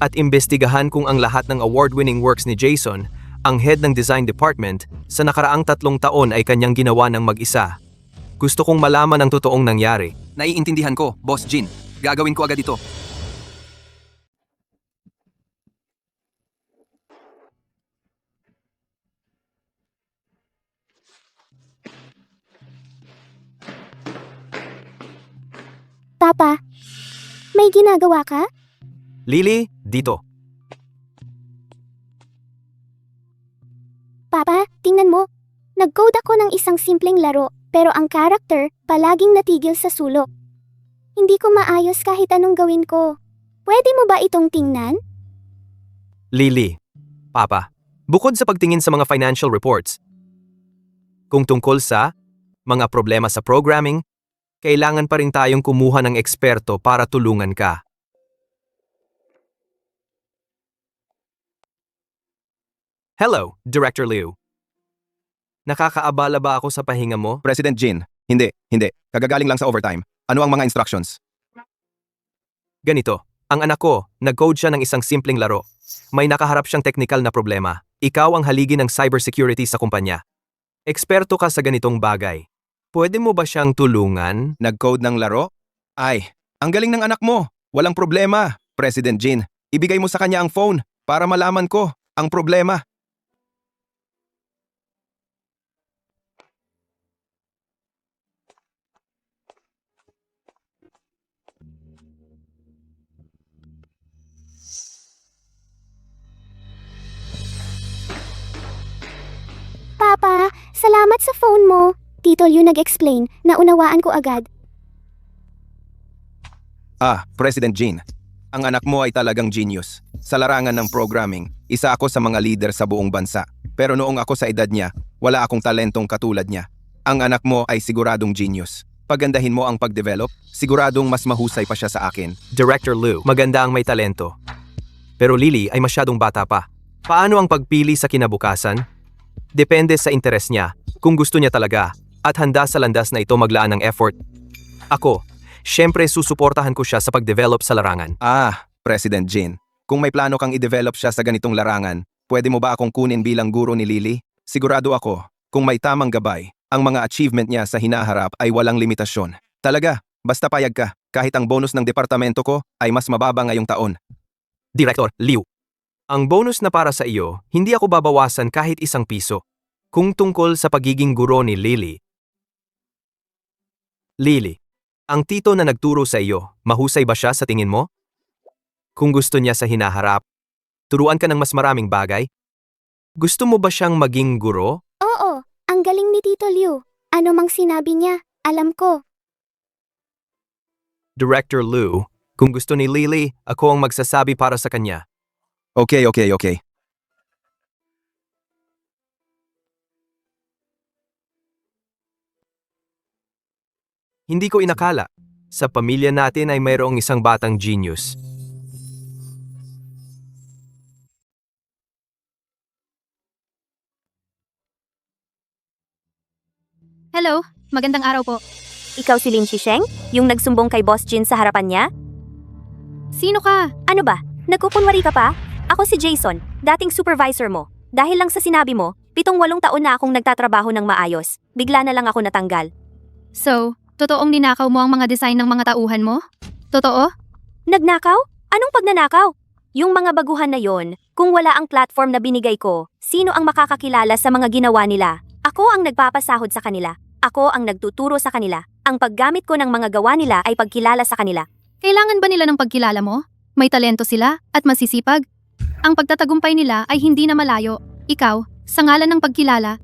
[SPEAKER 3] At imbestigahan kung ang lahat ng award-winning works ni Jason, ang head ng design department, sa nakaraang 3 taon ay kanyang ginawa ng mag-isa. Gusto kong malaman ang totoong nangyari.
[SPEAKER 7] Naiintindihan ko, Boss Jin. Gagawin ko agad ito.
[SPEAKER 6] Papa, may ginagawa ka?
[SPEAKER 3] Lily, dito.
[SPEAKER 6] Papa, tingnan mo. Nag-code ako ng isang simpleng laro, pero ang character palaging natigil sa sulok. Hindi ko maayos kahit anong gawin ko. Pwede mo ba itong tingnan?
[SPEAKER 3] Lily, Papa, bukod sa pagtingin sa mga financial reports, kung tungkol sa mga problema sa programming, kailangan pa rin tayong kumuha ng eksperto para tulungan ka. Hello, Director Liu. Nakakaabala ba ako sa pahinga mo?
[SPEAKER 9] President Jin, hindi. Kagagaling lang sa overtime. Ano ang mga instructions?
[SPEAKER 3] Ganito, ang anak ko, nag-code siya ng isang simpleng laro. May nakaharap siyang technical na problema. Ikaw ang haligi ng cybersecurity sa kumpanya. Eksperto ka sa ganitong bagay. Pwede mo ba siyang tulungan?
[SPEAKER 9] Nag-code ng laro? Ay, ang galing ng anak mo. Walang problema. President Jin, ibigay mo sa kanya ang phone para malaman ko ang problema.
[SPEAKER 6] Papa, salamat sa phone mo. Tito Liu nag-explain, naunawaan ko agad.
[SPEAKER 9] President Jin, Ang anak mo ay talagang genius. Sa larangan ng programming, isa ako sa mga leader sa buong bansa. Pero noong ako sa edad niya, wala akong talentong katulad niya. Ang anak mo ay siguradong genius. Pagandahin mo ang pag-develop, siguradong mas mahusay pa siya sa akin.
[SPEAKER 3] Director Liu, maganda ang may talento. Pero Lily ay masyadong bata pa. Paano ang pagpili sa kinabukasan? Depende sa interes niya, kung gusto niya talaga, at handa sa landas na ito maglaan ng effort. Ako, syempre susuportahan ko siya sa pag-develop sa larangan.
[SPEAKER 9] President Jin, kung may plano kang i-develop siya sa ganitong larangan, pwede mo ba akong kunin bilang guro ni Lily? Sigurado ako, kung may tamang gabay, ang mga achievement niya sa hinaharap ay walang limitasyon. Talaga, basta payag ka, kahit ang bonus ng departamento ko ay mas mababa ngayong taon.
[SPEAKER 3] Director Liu, ang bonus na para sa iyo, hindi ako babawasan kahit isang piso. Kung tungkol sa pagiging guro ni Lily. Lily, ang tito na nagturo sa iyo, mahusay ba siya sa tingin mo? Kung gusto niya sa hinaharap, turuan ka ng mas maraming bagay? Gusto mo ba siyang maging guro?
[SPEAKER 6] Oo, ang galing ni Tito Liu. Ano mang sinabi niya, alam ko.
[SPEAKER 3] Director Liu, kung gusto ni Lily, ako ang magsasabi para sa kanya.
[SPEAKER 9] Okay.
[SPEAKER 3] Hindi ko inakala. Sa pamilya natin ay mayroong isang batang genius.
[SPEAKER 2] Hello, magandang araw po.
[SPEAKER 10] Ikaw si Lin Shisheng? Yung nagsumbong kay Boss Jin sa harapan niya?
[SPEAKER 2] Sino ka?
[SPEAKER 10] Ano ba? Nagkukunwari ka pa? Ako si Jason, dating supervisor mo. Dahil lang sa sinabi mo, 7-8 taon na akong nagtatrabaho ng maayos. Bigla na lang ako natanggal.
[SPEAKER 2] So, totoong ninakaw mo ang mga design ng mga tauhan mo? Totoo?
[SPEAKER 10] Nagnakaw? Anong pagnanakaw? Yung mga baguhan na yon, kung wala ang platform na binigay ko, sino ang makakakilala sa mga ginawa nila? Ako ang nagpapasahod sa kanila. Ako ang nagtuturo sa kanila. Ang paggamit ko ng mga gawa nila ay pagkilala sa kanila.
[SPEAKER 2] Kailangan ba nila ng pagkilala mo? May talento sila at masisipag? Ang pagtatagumpay nila ay hindi na malayo. Ikaw, sa ngalan ng pagkilala,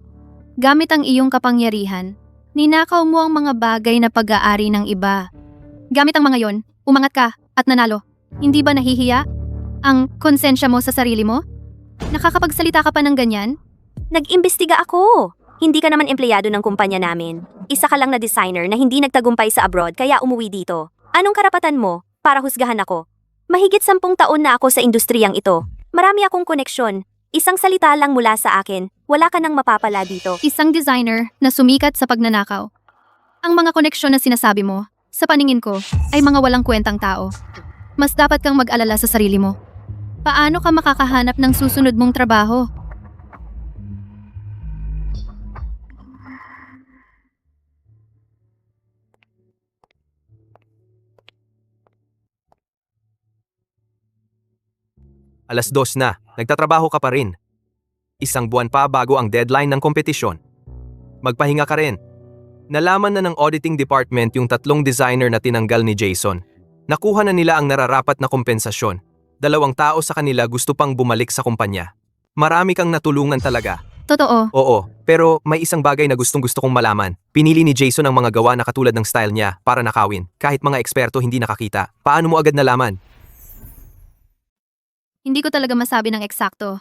[SPEAKER 2] gamit ang iyong kapangyarihan, ninakaw mo ang mga bagay na pag-aari ng iba. Gamit ang mga yon, umangat ka at nanalo. Hindi ba nahihiya ang konsensya mo sa sarili mo? Nakakapagsalita ka pa ng ganyan?
[SPEAKER 10] Nag-imbestiga ako. Hindi ka naman empleyado ng kumpanya namin. Isa ka lang na designer na hindi nagtagumpay sa abroad kaya umuwi dito. Anong karapatan mo para husgahan ako? Mahigit 10 taon na ako sa industriyang ito. Marami akong koneksyon. Isang salita lang mula sa akin, wala ka nang mapapala dito.
[SPEAKER 2] Isang designer na sumikat sa pagnanakaw. Ang mga koneksyon na sinasabi mo, sa paningin ko, ay mga walang kwentang tao. Mas dapat kang mag-alala sa sarili mo. Paano ka makakahanap ng susunod mong trabaho?
[SPEAKER 3] Alas 2 na, nagtatrabaho ka pa rin. Isang buwan pa bago ang deadline ng kompetisyon. Magpahinga ka rin. Nalaman na ng auditing department yung 3 designer na tinanggal ni Jason. Nakuha na nila ang nararapat na kompensasyon. 2 tao sa kanila gusto pang bumalik sa kumpanya. Marami kang natulungan talaga.
[SPEAKER 2] Totoo.
[SPEAKER 3] Oo, pero may isang bagay na gustong-gusto kong malaman. Pinili ni Jason ang mga gawa na katulad ng style niya para nakawin. Kahit mga eksperto hindi nakakita. Paano mo agad nalaman?
[SPEAKER 2] Hindi ko talaga masabi ng eksakto.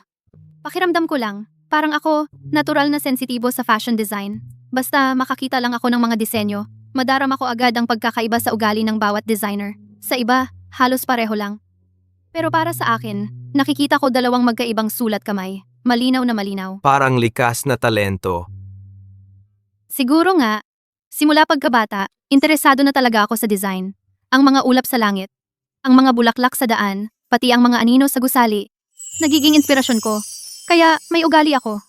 [SPEAKER 2] Pakiramdam ko lang, parang ako, natural na sensitibo sa fashion design. Basta makakita lang ako ng mga disenyo, madarama ko agad ang pagkakaiba sa ugali ng bawat designer. Sa iba, halos pareho lang. Pero para sa akin, nakikita ko 2 magkaibang sulat kamay. Malinaw na malinaw.
[SPEAKER 3] Parang likas na talento.
[SPEAKER 2] Siguro nga, simula pagkabata, interesado na talaga ako sa design. Ang mga ulap sa langit, ang mga bulaklak sa daan, pati ang mga anino sa gusali. Nagiging inspirasyon ko. Kaya may ugali ako.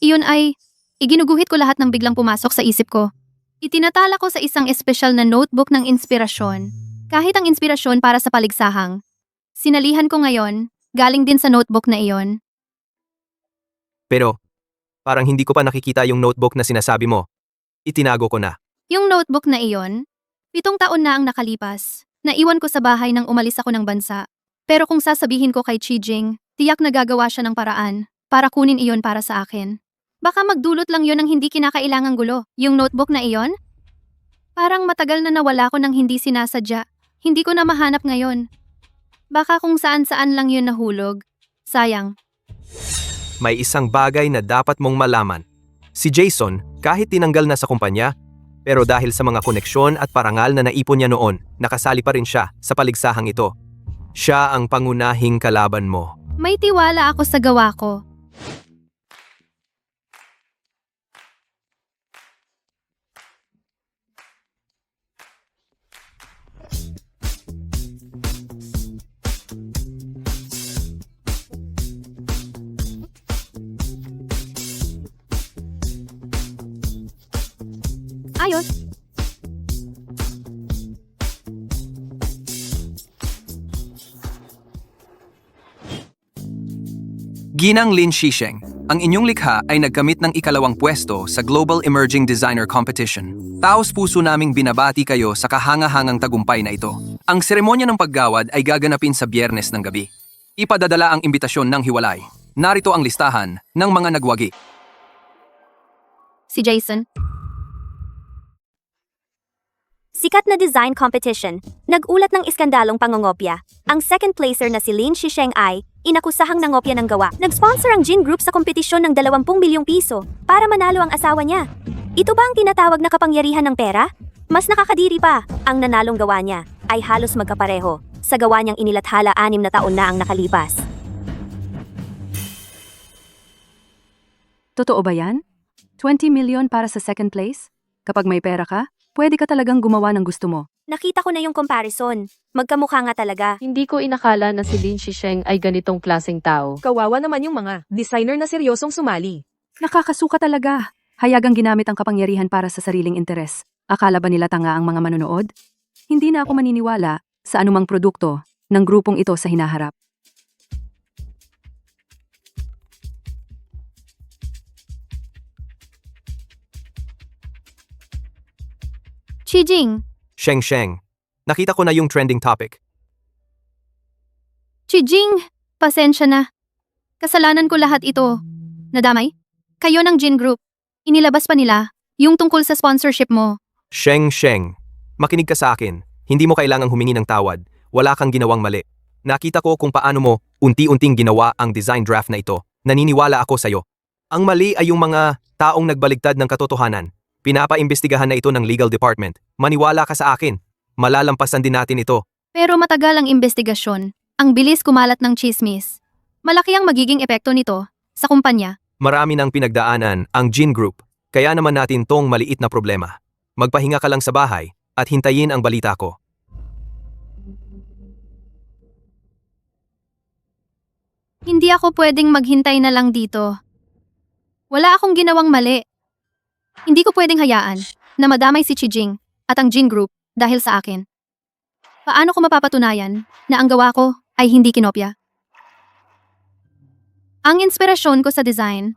[SPEAKER 2] Iyon ay, iginuguhit ko lahat ng biglang pumasok sa isip ko. Itinatala ko sa isang espesyal na notebook ng inspirasyon. Kahit ang inspirasyon para sa paligsahang. Sinalihan ko ngayon, galing din sa notebook na iyon.
[SPEAKER 3] Pero, parang hindi ko pa nakikita yung notebook na sinasabi mo. Itinago ko na.
[SPEAKER 2] Yung notebook na iyon, 7 taon na ang nakalipas. Naiwan ko sa bahay nang umalis ako ng bansa. Pero kung sasabihin ko kay Chi Jing, tiyak na gagawa siya ng paraan para kunin iyon para sa akin. Baka magdulot lang yon ng hindi kinakailangang gulo. Yung notebook na iyon? Parang matagal na nawala ko ng hindi sinasadya. Hindi ko na mahanap ngayon. Baka kung saan-saan lang yun nahulog. Sayang.
[SPEAKER 3] May isang bagay na dapat mong malaman. Si Jason, kahit tinanggal na sa kumpanya, pero dahil sa mga koneksyon at parangal na naipon niya noon, nakasali pa rin siya sa paligsahang ito. Siya ang pangunahing kalaban mo.
[SPEAKER 2] May tiwala ako sa gawa ko. Ayos.
[SPEAKER 7] Ginang Lin Shisheng, ang inyong likha ay nagkamit ng ikalawang pwesto sa Global Emerging Designer Competition. Taos puso naming binabati kayo sa kahanga-hangang tagumpay na ito. Ang seremonya ng paggawad ay gaganapin sa Biyernes ng gabi. Ipadadala ang imbitasyon ng hiwalay. Narito ang listahan ng mga nagwagi.
[SPEAKER 2] Si Jason.
[SPEAKER 10] Sikat na design competition. Nagulat ng iskandalong pangongopya. Ang second placer na si Lin Shisheng ay inakusahang nangopya ng gawa. Nag-sponsor ang Jin Group sa kompetisyon ng 20 milyong piso para manalo ang asawa niya. Ito ba ang tinatawag na kapangyarihan ng pera? Mas nakakadiri pa, ang nanalong gawa niya ay halos magkapareho sa gawa niyang inilathala 6 na taon na ang nakalipas.
[SPEAKER 11] Totoo ba yan? 20 million para sa second place? Kapag may pera ka, pwede ka talagang gumawa ng gusto mo.
[SPEAKER 10] Nakita ko na yung comparison. Magkamukha nga talaga.
[SPEAKER 5] Hindi ko inakala na si Lin Shisheng ay ganitong klaseng tao.
[SPEAKER 12] Kawawa naman yung mga designer na seryosong sumali.
[SPEAKER 11] Nakakasuka talaga. Hayagang ginamit ang kapangyarihan para sa sariling interes. Akala ba nila tanga ang mga manonood? Hindi na ako maniniwala sa anumang produkto ng grupong ito sa hinaharap.
[SPEAKER 2] Chijing.
[SPEAKER 3] Sheng. Nakita ko na yung trending topic.
[SPEAKER 2] Chijing, pasensya na. Kasalanan ko lahat ito. Nadamay? Kayo ng Jin Group. Inilabas pa nila yung tungkol sa sponsorship mo.
[SPEAKER 3] Sheng. Makinig ka sa akin. Hindi mo kailangang humingi ng tawad. Wala kang ginawang mali. Nakita ko kung paano mo unti-unting ginawa ang design draft na ito. Naniniwala ako sa'yo. Ang mali ay yung mga taong nagbaligtad ng katotohanan. Pinapaimbestigahan na ito ng legal department. Maniwala ka sa akin. Malalampasan din natin ito.
[SPEAKER 2] Pero matagal ang investigasyon. Ang bilis kumalat ng chismis. Malaki ang magiging epekto nito sa kumpanya.
[SPEAKER 3] Marami nang pinagdaanan ang Jin Group. Kaya naman natin tong maliit na problema. Magpahinga ka lang sa bahay at hintayin ang balita ko.
[SPEAKER 2] Hindi ako pwedeng maghintay na lang dito. Wala akong ginawang mali. Hindi ko pwedeng hayaan na madamay si Chijing at ang Jin Group dahil sa akin. Paano ko mapapatunayan na ang gawa ko ay hindi kinopya? Ang inspirasyon ko sa design.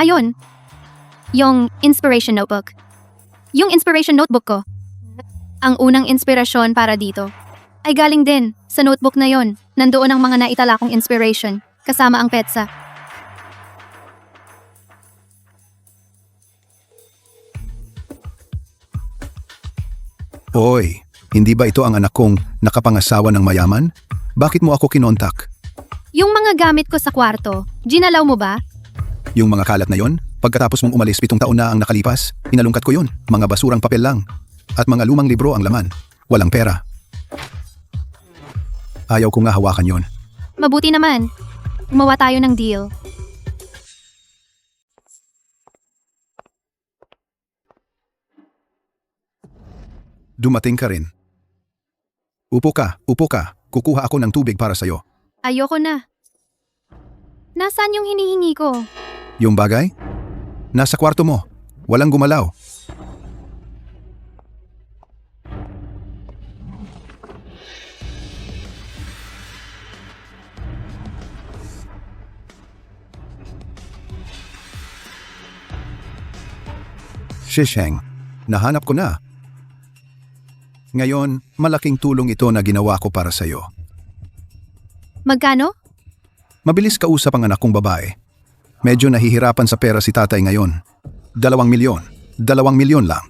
[SPEAKER 2] Ayun. Yung inspiration notebook. Yung inspiration notebook ko. Ang unang inspirasyon para dito ay galing din sa notebook na yon. Nandoon ang mga naitala kong inspiration kasama ang petsa.
[SPEAKER 1] Oy, hindi ba ito ang anak kong nakapangasawa ng mayaman? Bakit mo ako kinontak?
[SPEAKER 2] Yung mga gamit ko sa kwarto, ginalaw mo ba?
[SPEAKER 1] Yung mga kalat na yon? Pagkatapos mong umalis 7 taon na ang nakalipas, inalungkat ko yun. Mga basurang papel lang. At mga lumang libro ang laman. Walang pera. Ayaw ko nga hawakan yon.
[SPEAKER 2] Mabuti naman. Gumawa tayo ng deal.
[SPEAKER 1] Dumating ka rin. Upo ka. Kukuha ako ng tubig para sa'yo.
[SPEAKER 2] Ayoko na. Nasaan yung hinihingi ko?
[SPEAKER 1] Yung bagay? Nasa kwarto mo. Walang gumalaw. Shisheng, nahanap ko na. Ngayon, malaking tulong ito na ginawa ko para sa'yo.
[SPEAKER 2] Magkano?
[SPEAKER 1] Mabilis kausap ang anak kong babae. Medyo nahihirapan sa pera si tatay ngayon. 2 milyon. 2 milyon lang.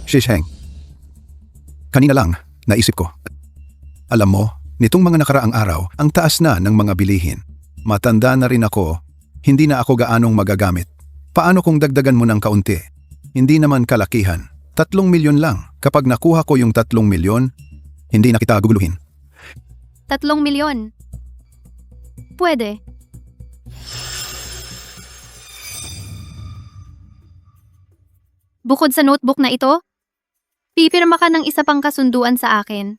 [SPEAKER 1] Shisheng. Kanina lang, naisip ko. Alam mo, nitong mga nakaraang araw, ang taas na ng mga bilihin. Matanda na rin ako, hindi na ako gaanong magagamit. Paano kung dagdagan mo ng kaunti? Hindi naman kalakihan. 3 milyon lang. Kapag nakuha ko yung 3 milyon, hindi na kita guguluhin.
[SPEAKER 2] 3 milyon. Pwede. Bukod sa notebook na ito, pipirma ka ng isa pang kasunduan sa akin.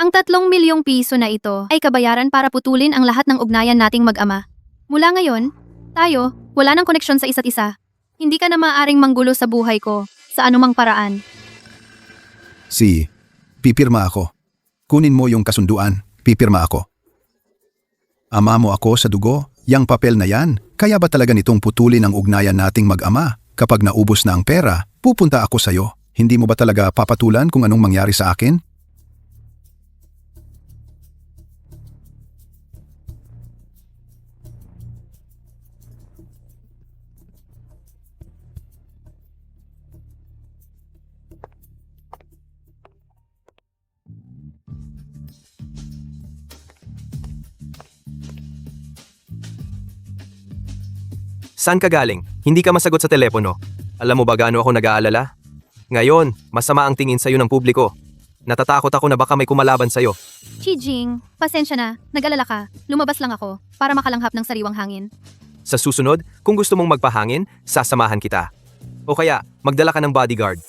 [SPEAKER 2] Ang 3 milyong piso na ito ay kabayaran para putulin ang lahat ng ugnayan nating mag-ama. Mula ngayon, tayo, wala nang koneksyon sa isa't isa. Hindi ka na maaaring manggulo sa buhay ko, sa anumang paraan.
[SPEAKER 1] Pipirma ako. Kunin mo yung kasunduan, pipirma ako. Ama mo ako sa dugo, yang papel na yan, kaya ba talaga nitong putulin ang ugnayan nating mag-ama? Kapag naubos na ang pera, pupunta ako sa'yo. Hindi mo ba talaga papatulan kung anong mangyari sa akin?
[SPEAKER 3] Saan ka galing? Hindi ka masagot sa telepono. Alam mo ba gaano ako nag-aalala? Ngayon, masama ang tingin sa'yo ng publiko. Natatakot ako na baka may kumalaban sa'yo.
[SPEAKER 2] Chijing, pasensya na, nag-alala ka. Lumabas lang ako para makalanghap ng sariwang hangin.
[SPEAKER 3] Sa susunod, kung gusto mong magpahangin, sasamahan kita. O kaya, magdala ka ng bodyguard.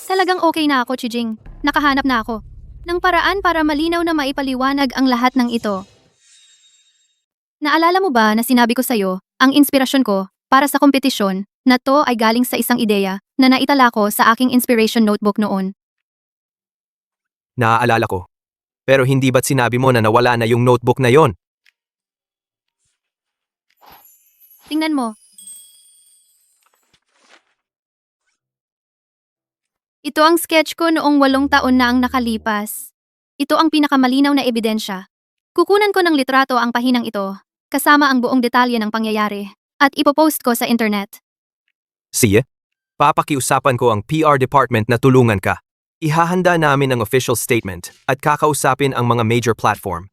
[SPEAKER 2] Talagang okay na ako, Chijing. Nakahanap na ako ng paraan para malinaw na maipaliwanag ang lahat ng ito. Naalala mo ba na sinabi ko sa'yo, ang inspirasyon ko para sa kompetisyon na to ay galing sa isang ideya na naitala ko sa aking inspiration notebook noon.
[SPEAKER 3] Naaalala ko. Pero hindi ba't sinabi mo na nawala na yung notebook na yon?
[SPEAKER 2] Tingnan mo. Ito ang sketch ko noong 8 taon na ang nakalipas. Ito ang pinakamalinaw na ebidensya. Kukunan ko ng litrato ang pahinang ito, kasama ang buong detalye ng pangyayari, at ipopost ko sa internet.
[SPEAKER 3] Sige. Papakiusapan ko ang PR department na tulungan ka. Ihahanda namin ang official statement at kakausapin ang mga major platform.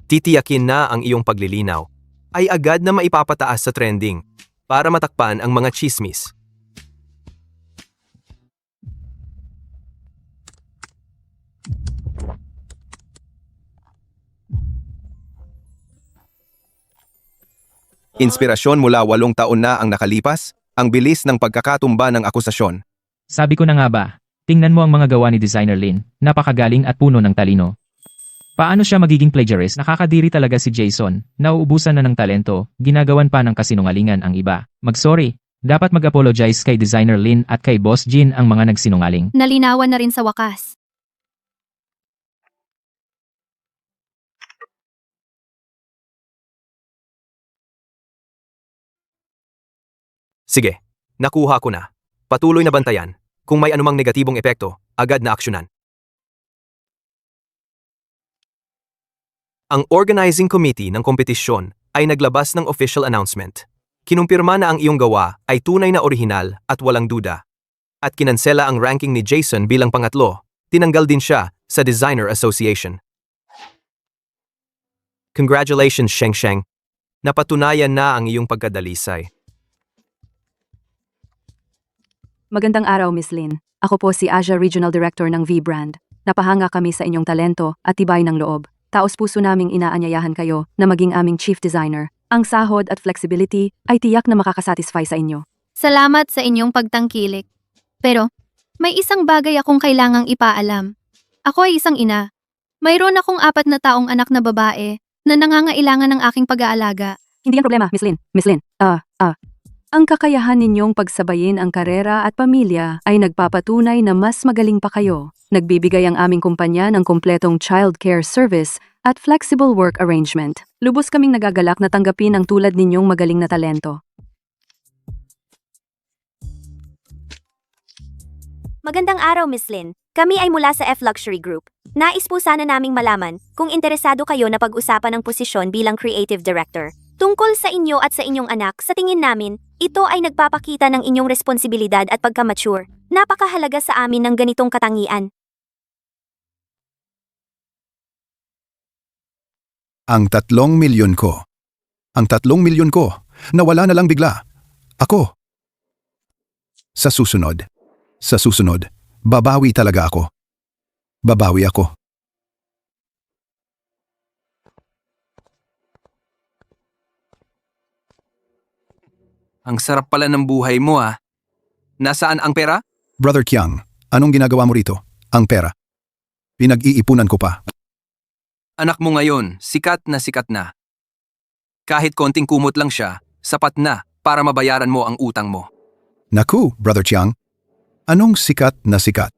[SPEAKER 3] Titiyakin na ang iyong paglilinaw ay agad na maipapataas sa trending para matakpan ang mga chismis.
[SPEAKER 9] Inspirasyon mula 8 taon na ang nakalipas, ang bilis ng pagkakatumba ng akusasyon.
[SPEAKER 13] Sabi ko na nga ba, tingnan mo ang mga gawa ni Designer Lin, napakagaling at puno ng talino. Paano siya magiging plagiarist? Nakakadiri talaga si Jason, nauubusan na ng talento, ginagawan pa ng kasinungalingan ang iba. Mag-sorry, dapat mag-apologize kay Designer Lin at kay Boss Jin ang mga nagsinungaling.
[SPEAKER 2] Nalinawan na rin sa wakas.
[SPEAKER 3] Sige, nakuha ko na. Patuloy na bantayan. Kung may anumang negatibong epekto, agad na aksyonan. Ang organizing committee ng kompetisyon ay naglabas ng official announcement. Kinumpirma na ang iyong gawa ay tunay na orihinal at walang duda. At kinansela ang ranking ni Jason bilang pangatlo, tinanggal din siya sa Designer Association. Congratulations, Sheng Sheng. Napatunayan na ang iyong pagkadalisay.
[SPEAKER 11] Magandang araw, Miss Lin. Ako po si Asia Regional Director ng V-Brand. Napahanga kami sa inyong talento at tibay ng loob. Taos puso naming inaanyayahan kayo na maging aming Chief Designer. Ang sahod at flexibility ay tiyak na makakasatisfy sa inyo.
[SPEAKER 2] Salamat sa inyong pagtangkilik. Pero, may isang bagay akong kailangang ipaalam. Ako ay isang ina. Mayroon akong 4 na taong anak na babae na nangangailangan ng aking pag-aalaga.
[SPEAKER 11] Hindi yan problema, Miss Lin. Miss Lin, ang kakayahan ninyong pagsabayin ang karera at pamilya ay nagpapatunay na mas magaling pa kayo. Nagbibigay ang aming kumpanya ng kumpletong child care service at flexible work arrangement. Lubos kaming nagagalak na tanggapin ang tulad ninyong magaling na talento.
[SPEAKER 10] Magandang araw, Miss Lin. Kami ay mula sa F Luxury Group. Nais po sana naming malaman kung interesado kayo na pag-usapan ang posisyon bilang Creative Director. Tungkol sa inyo at sa inyong anak, sa tingin namin, ito ay nagpapakita ng inyong responsibilidad at pagkamature. Napakahalaga sa amin ng ganitong katangian.
[SPEAKER 1] Ang 3 milyon ko. Ang 3 milyon ko. Nawala na lang bigla. Ako. Sa susunod, babawi talaga ako. Babawi ako.
[SPEAKER 7] Ang sarap pala ng buhay mo ah. Nasaan ang pera?
[SPEAKER 1] Brother Kiang, anong ginagawa mo rito? Ang pera. Pinag-iipunan ko pa.
[SPEAKER 7] Anak mo ngayon, sikat na. Kahit konting kumot lang siya, sapat na para mabayaran mo ang utang mo.
[SPEAKER 1] Naku, Brother Chiang. Anong sikat na sikat?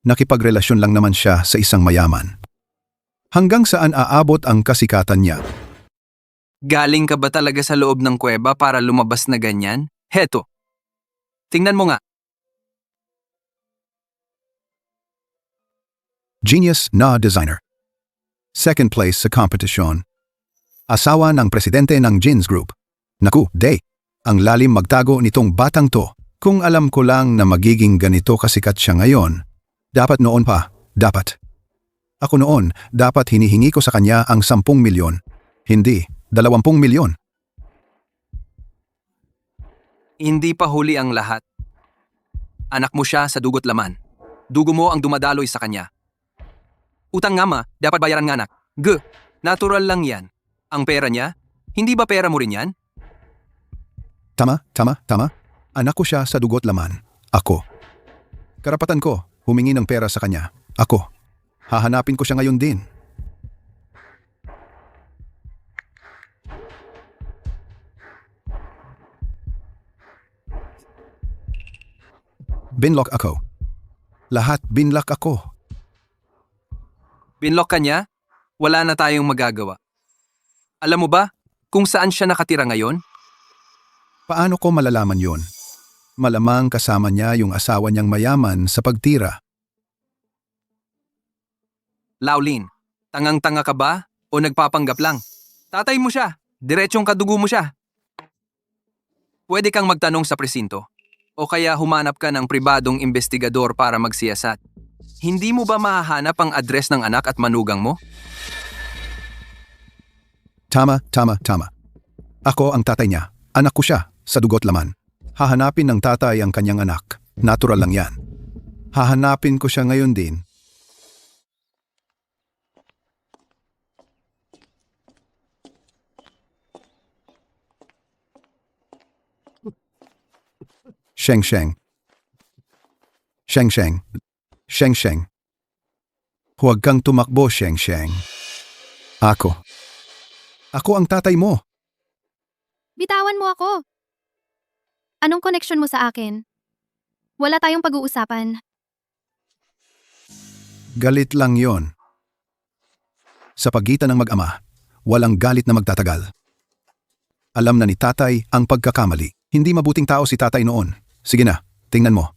[SPEAKER 1] Nakipagrelasyon lang naman siya sa isang mayaman. Hanggang saan aabot ang kasikatan niya?
[SPEAKER 7] Galing ka ba talaga sa loob ng kuweba para lumabas na ganyan? Heto. Tingnan mo nga.
[SPEAKER 1] Genius na designer. Second place sa kompetisyon. Asawa ng presidente ng Jins Group. Naku, ang lalim magtago nitong batang to. Kung alam ko lang na magiging ganito kasikat siya ngayon, dapat noon pa, dapat. Ako noon, dapat hinihingi ko sa kanya ang 10 milyon. Hindi, 20 milyon.
[SPEAKER 7] Hindi pa huli ang lahat. Anak mo siya sa dugo't laman. Dugo mo ang dumadaloy sa kanya. Utang nga ma, dapat bayaran nga anak. Natural lang yan. Ang pera niya, hindi ba pera mo rin yan?
[SPEAKER 1] Tama. Anak ko siya sa dugo't laman. Ako. Karapatan ko, humingi ng pera sa kanya. Ako. Hahanapin ko siya ngayon din. Binlock ako. Lahat binlock ako.
[SPEAKER 7] Binlock ka niya? Wala na tayong magagawa. Alam mo ba kung saan siya nakatira ngayon?
[SPEAKER 1] Paano ko malalaman yun? Malamang kasama niya yung asawa niyang mayaman sa pagtira.
[SPEAKER 7] Laulin, tangang-tanga ka ba o nagpapanggap lang? Tatay mo siya, diretsong kadugo mo siya. Pwede kang magtanong sa presinto o kaya humanap ka ng pribadong investigador para magsiyasat. Hindi mo ba mahahanap ang address ng anak at manugang mo?
[SPEAKER 1] Tama. Ako ang tatay niya. Anak ko siya, sa dugo't laman. Hahanapin ng tatay ang kanyang anak. Natural lang yan. Hahanapin ko siya ngayon din. Sheng. Huwag kang tumakbo, Sheng. Ako ang tatay mo.
[SPEAKER 2] Bitawan mo ako. Anong connection mo sa akin? Wala tayong pag-uusapan.
[SPEAKER 1] Galit lang yon. Sa pagitan ng mag-ama, walang galit na magtatagal. Alam na ni tatay ang pagkakamali. Hindi mabuting tao si tatay noon. Sige na, tingnan mo.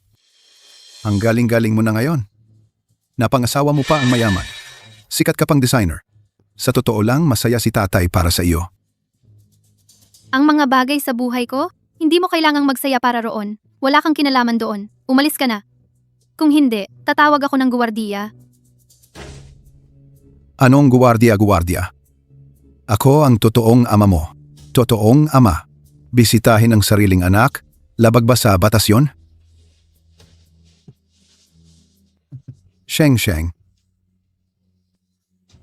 [SPEAKER 1] Ang galing-galing mo na ngayon. Napangasawa mo pa ang mayaman. Sikat ka pang designer. Sa totoo lang, masaya si tatay para sa iyo.
[SPEAKER 2] Ang mga bagay sa buhay ko, hindi mo kailangang magsaya para roon. Wala kang kinalaman doon. Umalis ka na. Kung hindi, tatawag ako ng guwardiya.
[SPEAKER 1] Anong guwardiya? Ako ang totoong ama mo. Totoong ama. Bisitahin ang sariling anak? Labag ba sa batas yon? Sheng.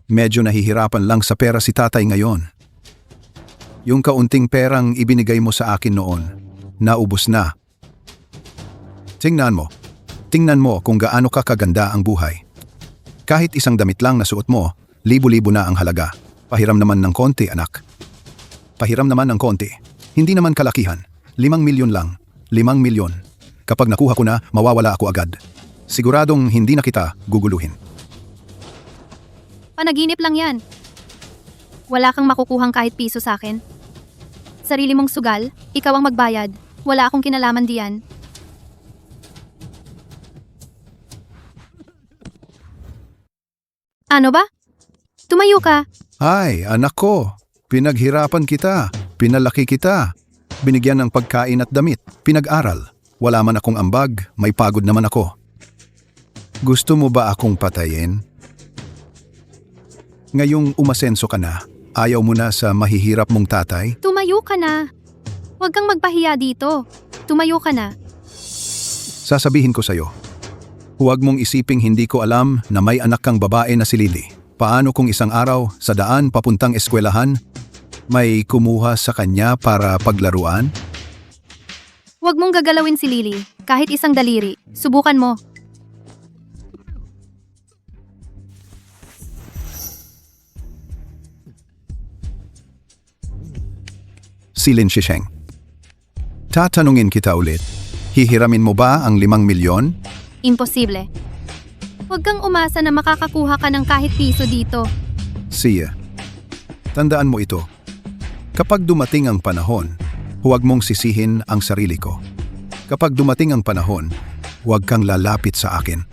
[SPEAKER 1] Medyo nahihirapan lang sa pera si tatay ngayon. Yung kaunting perang ibinigay mo sa akin noon, naubos na. Tingnan mo kung gaano ka kaganda ang buhay. Kahit isang damit lang na suot mo, libo-libo na ang halaga. Pahiram naman ng konti, anak. Pahiram naman ng konti. Hindi naman kalakihan. 5 milyon lang. 5 milyon. Kapag nakuha ko na, mawawala ako agad. Siguradong hindi na kita guguluhin.
[SPEAKER 2] Panaginip lang yan. Wala kang makukuhang kahit piso sa akin. Sarili mong sugal, ikaw ang magbayad. Wala akong kinalaman diyan. Ano ba? Tumayo ka.
[SPEAKER 1] Ay, anak ko. Pinaghirapan kita, pinalaki kita, binigyan ng pagkain at damit, pinag-aral. Wala man akong ambag, may pagod naman ako. Gusto mo ba akong patayin? Ngayong umasenso ka na, ayaw mo na sa mahihirap mong tatay?
[SPEAKER 2] Tumayo ka na. Huwag kang magpahiya dito. Tumayo ka na.
[SPEAKER 1] Sasabihin ko sa'yo, huwag mong isiping hindi ko alam na may anak kang babae na si Lily. Paano kung isang araw, sa daan papuntang eskwelahan, may kumuha sa kanya para paglaruan?
[SPEAKER 2] Huwag mong gagalawin si Lily. Kahit isang daliri. Subukan mo.
[SPEAKER 1] Si Lin Shisheng. Tatanungin kita ulit, hihiramin mo ba ang 5 milyon?
[SPEAKER 2] Imposible. Huwag kang umasa na makakakuha ka ng kahit piso dito.
[SPEAKER 1] Siya. Tandaan mo ito. Kapag dumating ang panahon, huwag mong sisihin ang sarili ko. Kapag dumating ang panahon, huwag kang lalapit sa akin.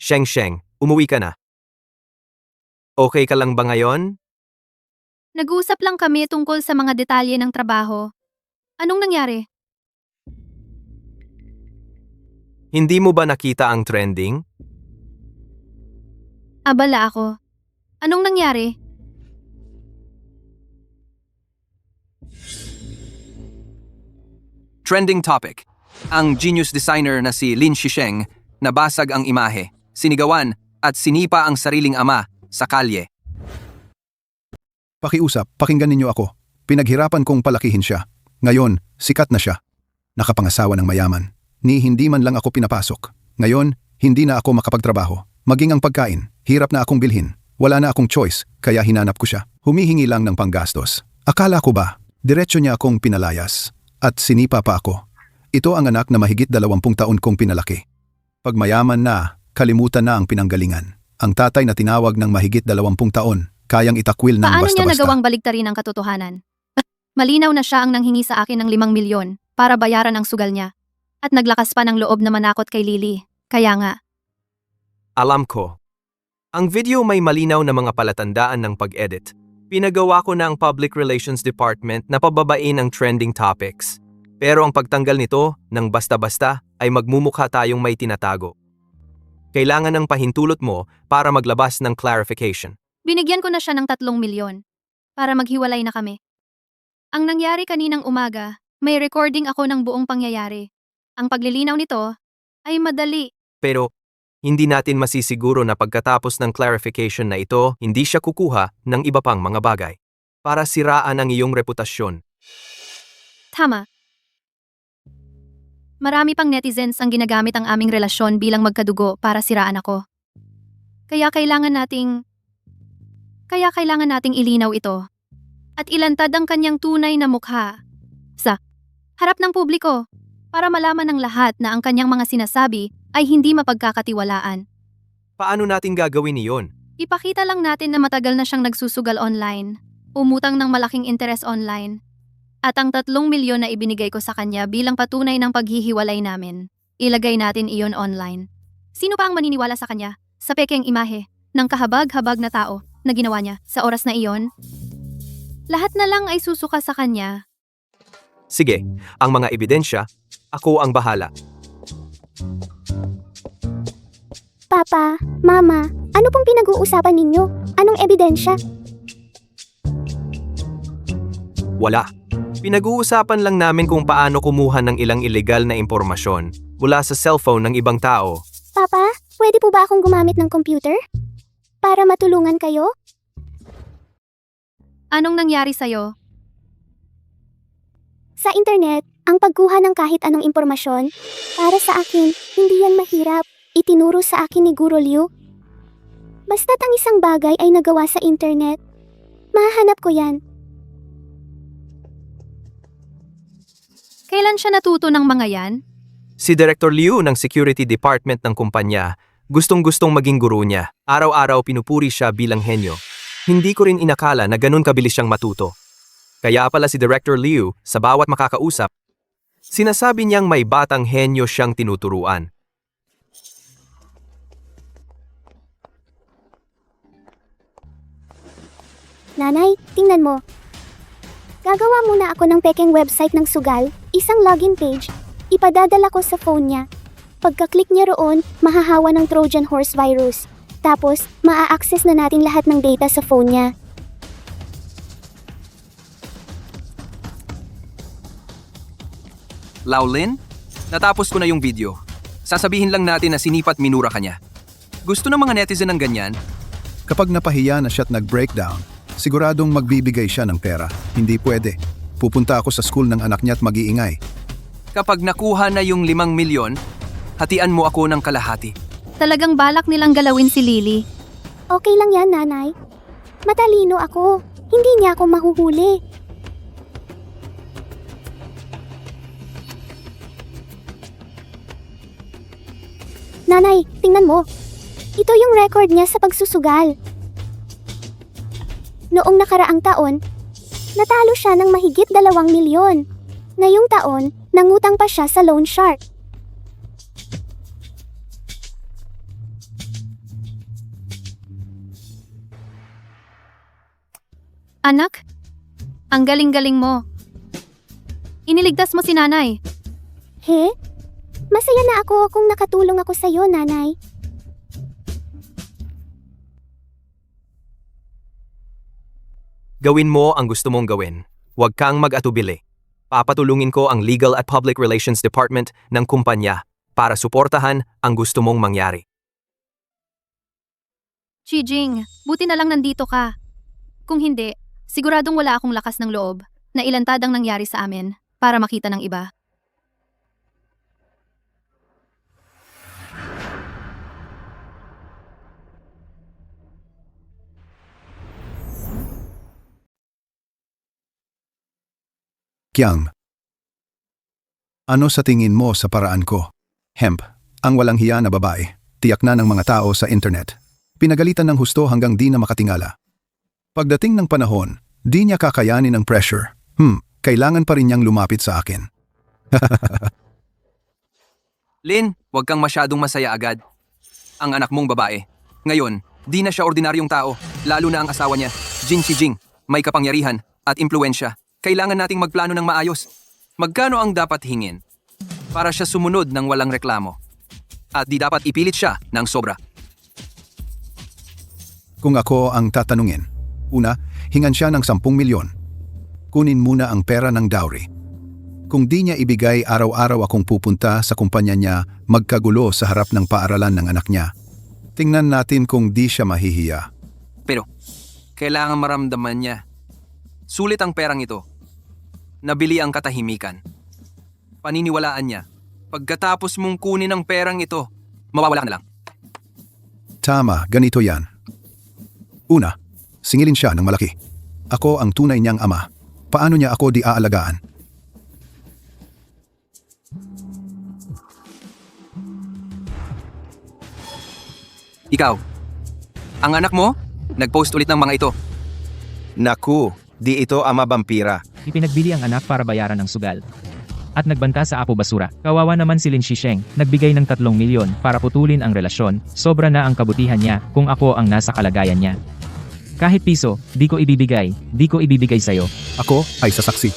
[SPEAKER 3] Sheng, umuwi ka na. Okay ka lang ba ngayon?
[SPEAKER 2] Nag-uusap lang kami tungkol sa mga detalye ng trabaho. Anong nangyari?
[SPEAKER 3] Hindi mo ba nakita ang trending?
[SPEAKER 2] Abala ako. Anong nangyari?
[SPEAKER 7] Trending topic. Ang genius designer na si Lin Shisheng nabasag ang imahe, sinigawan at sinipa ang sariling ama sa kalye.
[SPEAKER 1] Pakiusap, pakinggan ninyo ako. Pinaghirapan kong palakihin siya. Ngayon, sikat na siya. Nakapangasawa ng mayaman. Ni hindi man lang ako pinapasok. Ngayon, hindi na ako makapagtrabaho. Maging ang pagkain, hirap na akong bilhin. Wala na akong choice, kaya hinanap ko siya. Humihingi lang ng panggastos. Akala ko ba, diretso niya akong pinalayas. At sinipa pa ako. Ito ang anak na mahigit 20 taon kong pinalaki. Pag mayaman na, kalimutan na ang pinanggalingan. Ang tatay na tinawag ng mahigit 20 taon, kayang itakwil ng
[SPEAKER 2] Paano niya
[SPEAKER 1] basta-basta.
[SPEAKER 2] nagawang baliktarin ang katotohanan? Malinaw na siya ang nanghingi sa akin ng 5 milyon para bayaran ang sugal niya. At naglakas pa ng loob na manakot kay Lily. Kaya nga,
[SPEAKER 3] Alam ko. Ang video may malinaw na mga palatandaan ng pag-edit. Pinagawa ko ng Public Relations Department na pababain ang trending topics. Pero ang pagtanggal nito, ng basta-basta, ay magmumukha tayong may tinatago. Kailangan ng pahintulot mo para maglabas ng clarification.
[SPEAKER 2] binigyan ko na siya ng 3 milyon para maghiwalay na kami. Ang nangyari kaninang umaga, may recording ako ng buong pangyayari. Ang paglilinaw nito ay madali.
[SPEAKER 3] Pero, hindi natin masisiguro na pagkatapos ng clarification na ito, hindi siya kukuha ng iba pang mga bagay para siraan ang iyong reputasyon.
[SPEAKER 2] Tama. Marami pang netizens ang ginagamit ang aming relasyon bilang magkadugo para siraan ako. Kaya kailangan nating ilinaw ito. At ilantad ang kanyang tunay na mukha sa harap ng publiko para malaman ng lahat na ang kanyang mga sinasabi ay hindi mapagkakatiwalaan.
[SPEAKER 3] Paano natin gagawin iyon?
[SPEAKER 2] Ipakita lang natin na matagal na siyang nagsusugal online, umutang ng malaking interes online, at ang 3 milyon na ibinigay ko sa kanya bilang patunay ng paghihiwalay namin. Ilagay natin iyon online. Sino pa ang maniniwala sa kanya sa pekeng imahe ng kahabag-habag na tao na ginawa niya sa oras na iyon? Lahat na lang ay susuka sa kanya.
[SPEAKER 3] Sige, ang mga ebidensya, ako ang bahala.
[SPEAKER 6] Papa, Mama, ano pong pinag-uusapan ninyo? Anong ebidensya?
[SPEAKER 3] Wala. Pinag-uusapan lang namin kung paano kumuha ng ilang ilegal na impormasyon mula sa cellphone ng ibang tao.
[SPEAKER 6] Papa, pwede po ba akong gumamit ng computer? Para matulungan kayo?
[SPEAKER 2] Anong nangyari sa'yo?
[SPEAKER 6] Sa internet, ang pagkuha ng kahit anong impormasyon, para sa akin, hindi yan mahirap. Itinuro sa akin ni Guro Liu. Basta't ang isang bagay ay nagawa sa internet, mahanap ko yan.
[SPEAKER 2] Kailan siya natuto ng mga yan?
[SPEAKER 3] Si Director Liu ng Security Department ng kumpanya, gustong-gustong maging guro niya. Araw-araw pinupuri siya bilang henyo. Hindi ko rin inakala na ganun kabilis siyang matuto. Kaya pala si Director Liu, sa bawat makakausap, sinasabi niyang may batang henyo siyang tinuturuan.
[SPEAKER 6] Nanay, tingnan mo. Gagawa muna ako ng pekeng website ng sugal, isang login page. Ipadadala ko sa phone niya. Pagka-click niya roon, mahahawa ng Trojan Horse virus. Tapos, maa-access na natin lahat ng data sa phone niya.
[SPEAKER 7] Laulin? Natapos ko na yung video. Sasabihin lang natin na sinipat minura ka niya. Gusto ng mga netizen ng ganyan?
[SPEAKER 1] Kapag napahiya na siya at nag-breakdown, siguradong magbibigay siya ng pera. Hindi pwede. Pupunta ako sa school ng anak niya at mag-iingay.
[SPEAKER 7] Kapag nakuha na yung 5 milyon, hatian mo ako ng kalahati.
[SPEAKER 2] Talagang balak nilang galawin si Lily.
[SPEAKER 6] Okay lang yan, nanay. Matalino ako. Hindi niya ako mahuhuli. Nanay, tingnan mo. Ito yung record niya sa pagsusugal. Noong nakaraang taon, natalo siya ng mahigit 2 milyon. Ngayong taon, nangutang pa siya sa loan shark.
[SPEAKER 2] Anak, ang galing-galing mo. Iniligtas mo si nanay.
[SPEAKER 6] He? Masaya na ako kung nakatulong ako sa'yo, nanay.
[SPEAKER 3] Gawin mo ang gusto mong gawin. Huwag kang mag-atubili. Papatulungin ko ang Legal at Public Relations Department ng kumpanya para suportahan ang gusto mong mangyari.
[SPEAKER 2] Chijing, buti na lang nandito ka. Kung hindi, siguradong wala akong lakas ng loob na ilantad ang nangyari sa amin para makita ng iba.
[SPEAKER 1] Kyang. Ano sa tingin mo sa paraan ko? Hemp, ang walang hiya na babae, tiyak na ng mga tao sa internet. Pinagalitan ng husto hanggang di na makatingala. Pagdating ng panahon, di niya kakayanin ang pressure. Kailangan pa rin niyang lumapit sa akin.
[SPEAKER 7] Lin, huwag kang masyadong masaya agad. Ang anak mong babae. Ngayon, di na siya ordinaryong tao, lalo na ang asawa niya, Jin Shijing, may kapangyarihan at impluensya. Kailangan nating magplano ng maayos. Magkano ang dapat hingin? Para siya sumunod ng walang reklamo. At di dapat ipilit siya ng sobra.
[SPEAKER 1] Kung ako ang tatanungin, una, hingan siya ng 10 milyon. Kunin muna ang pera ng dowry. Kung di niya ibigay, araw-araw akong pupunta sa kumpanya niya magkagulo sa harap ng paaralan ng anak niya. Tingnan natin kung di siya mahihiya.
[SPEAKER 7] Pero, kailangan maramdaman niya. Sulit ang perang ito. Nabili ang katahimikan. Paniniwalaan niya. Pagkatapos mong kunin ang perang ito, mawawala ka na lang.
[SPEAKER 1] Tama, ganito yan. Una, singilin siya ng malaki. Ako ang tunay niyang ama. Paano niya ako di aalagaan?
[SPEAKER 7] Ikaw, ang anak mo, nag-post ulit ng mga ito.
[SPEAKER 9] Naku, di ito ama vampira.
[SPEAKER 13] Ipinagbili ang anak para bayaran ang sugal. At nagbanta sa apo basura. Kawawa naman si Lin Shisheng, nagbigay ng 3 milyon para putulin ang relasyon, sobra na ang kabutihan niya kung ako ang nasa kalagayan niya. Kahit piso, di ko ibibigay sa'yo.
[SPEAKER 1] Ako ay sasaksi.